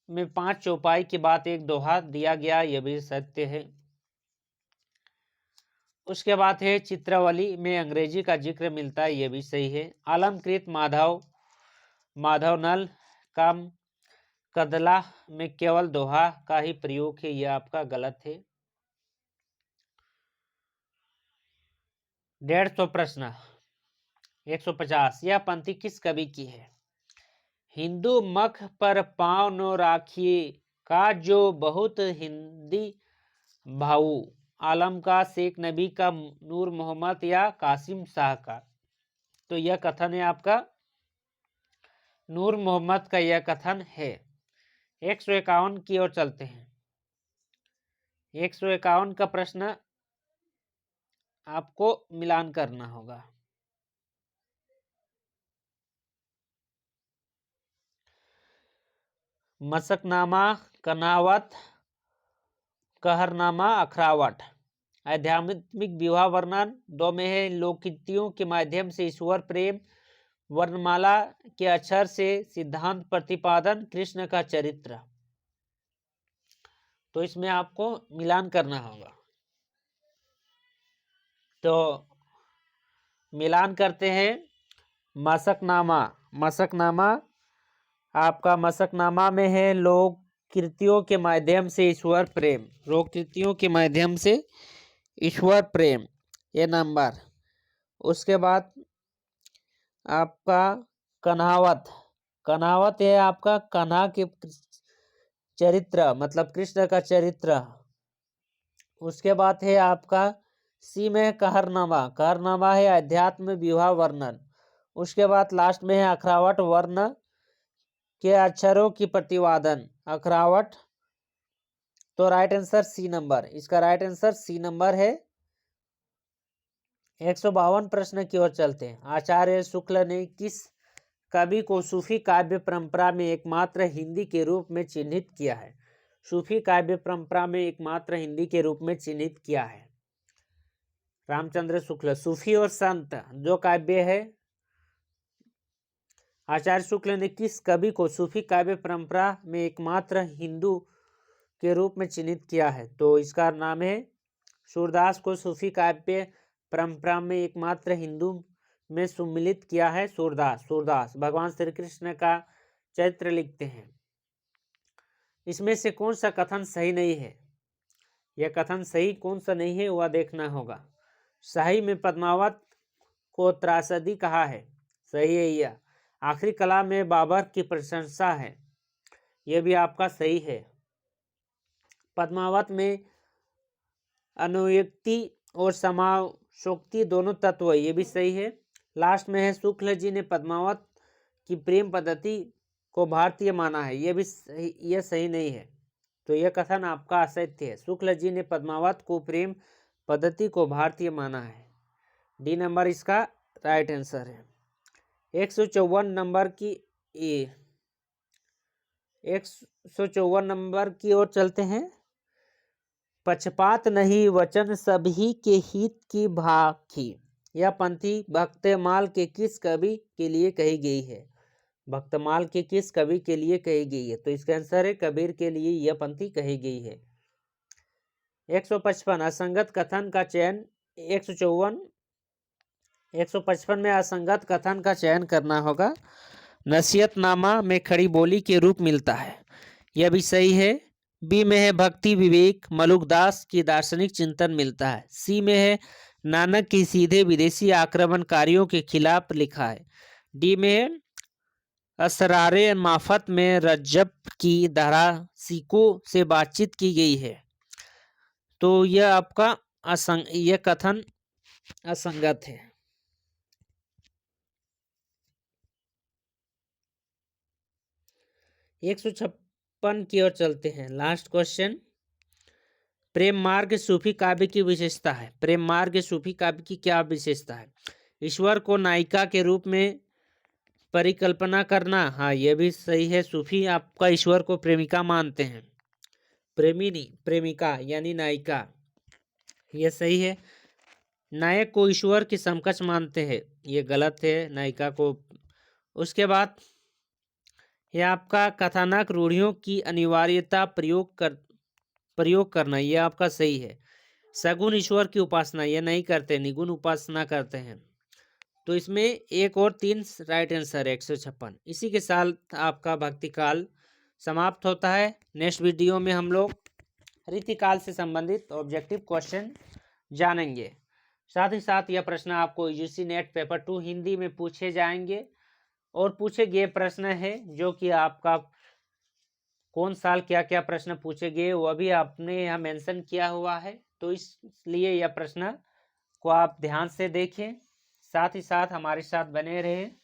में 5 चौपाई के बाद एक दोहा दिया गया, यह भी सत्य है। उसके बाद है चित्रवली में अंग्रेजी का जिक्र मिलता है, यह भी सही है। आलमकृत माधव नल का कदला में केवल दोहा का ही प्रयोग है, यह आपका गलत है। 150 प्रश्न। 150, यह पंक्ति किस कवि की है? हिंदू मख पर पांव नो राखिए का जो बहुत हिंदी भाऊ। आलम का, शेख नबी का, नूर मोहम्मद या कासिम शाह का? तो यह कथन है आपका नूर मोहम्मद का, यह कथन है। 151 की ओर चलते हैं। 151 का प्रश्न आपको मिलान करना होगा। मशकनामा, कनावत, कहरनामा, अखरावट। आध्यात्मिक विवाह वर्णन 2 में है। लोककृतियों के माध्यम से ईश्वर प्रेम, वर्णमाला के अक्षर से सिद्धांत प्रतिपादन, कृष्ण का चरित्र। तो इसमें आपको मिलान करना होगा। तो मिलान करते हैं। मशकनामा, मशकनामा आपका मशकनामा में है लोक कृतियों के माध्यम से ईश्वर प्रेम, लोक कृतियों के माध्यम से ईश्वर प्रेम, ये नंबर। उसके बाद आपका कन्हावत, कन्हावत है आपका कन्हा के चरित्र, मतलब कृष्ण का चरित्र। उसके बाद है आपका सी में कहरनामा, कहरनामा है अध्यात्म विवाह वर्णन। उसके बाद लास्ट में है अखरावट, वर्ण के अक्षरों की प्रतिपादन, अखरावट। तो राइट आंसर सी नंबर, इसका राइट आंसर सी नंबर है। 152 प्रश्न की ओर चलते हैं। आचार्य शुक्ल ने किस कवि को सूफी काव्य परंपरा में एकमात्र हिंदी के रूप में चिन्हित किया है? सूफी काव्य परंपरा में एकमात्र हिंदी के रूप में चिन्हित किया है? रामचंद्र शुक्ल। सूफी और संत जो काव्य है, आचार्य शुक्ल ने किस कवि को सूफी काव्य परंपरा में एकमात्र हिंदू के रूप में चिन्हित किया है? तो इसका नाम है सूरदास को सूफी काव्य परंपरा में एकमात्र हिंदू में सम्मिलित किया है। सूरदास भगवान श्री कृष्ण का चरित्र लिखते हैं। इसमें से कौन सा कथन सही नहीं है? यह कथन सही कौन सा नहीं है वह देखना होगा। शाही में पद्मावत को त्रासदी कहा है, सही है यह। आखिरी कला में बाबर की प्रशंसा है, यह भी आपका सही है। पद्मावत में अनुयुक्ति और समासोक्ति दोनों तत्व है, ये भी सही है। लास्ट में है शुक्ल जी ने पद्मावत की प्रेम पद्धति को भारतीय माना है, यह सही नहीं है। तो यह कथन आपका असत्य है। शुक्ल जी ने पद्मावत को प्रेम पद्धति को भारतीय माना है। डी नंबर इसका राइट आंसर है। 154 नंबर की 154 नंबर की ओर चलते हैं। पक्षपात नहीं वचन सभी के हित की भाखी, यह पंक्ति भक्तमाल के किस कवि के लिए कही गई है? भक्तमाल के किस कवि के लिए कही गई है? तो इसका आंसर है कबीर के लिए यह पंक्ति कही गई है। 155 असंगत कथन का चयन। 155 में असंगत कथन का चयन करना होगा। नसीहतनामा में खड़ी बोली के रूप मिलता है, यह भी सही है। बी में है भक्ति विवेक मलुकदास की दार्शनिक चिंतन मिलता है। सी में है नानक की सीधे विदेशी आक्रमणकारियों के खिलाफ लिखा है। डी में है असरारे माफत में रज्जब की धारा सिखों से बातचीत की गई है। तो यह आपका यह कथन असंगत है। 156 की ओर चलते हैं। Last question. प्रेम मार्ग सूफी काव्य की विशेषता है। प्रेम मार्ग सूफी काव्य की क्या विशेषता है? ईश्वर को नायिका के रूप में परिकल्पना करना, हाँ यह भी सही है। सूफी आपका ईश्वर को प्रेमिका मानते हैं, प्रेमी नहीं, प्रेमिका यानी नायिका, यह सही है। नायक को ईश्वर की समकक्ष मानते हैं, यह गलत है, नायिका को। उसके बाद यह आपका कथानक रूढ़ियों की अनिवार्यता प्रयोग करना, यह आपका सही है। सगुण ईश्वर की उपासना यह नहीं करते, निगुण उपासना करते हैं। तो इसमें एक और 3 राइट आंसर है। 156। इसी के साथ आपका भक्ति काल समाप्त होता है। नेक्स्ट वीडियो में हम लोग रीतिकाल से संबंधित ऑब्जेक्टिव क्वेश्चन जानेंगे। साथ ही साथ यह प्रश्न आपको यूजीसी नेट पेपर 2 हिंदी में पूछे जाएंगे और पूछे गए प्रश्न है जो कि आपका कौन साल क्या क्या प्रश्न पूछे गए वह भी आपने यहाँ मेंशन किया हुआ है। तो इसलिए यह प्रश्न को आप ध्यान से देखें, साथ ही साथ हमारे साथ बने रहें।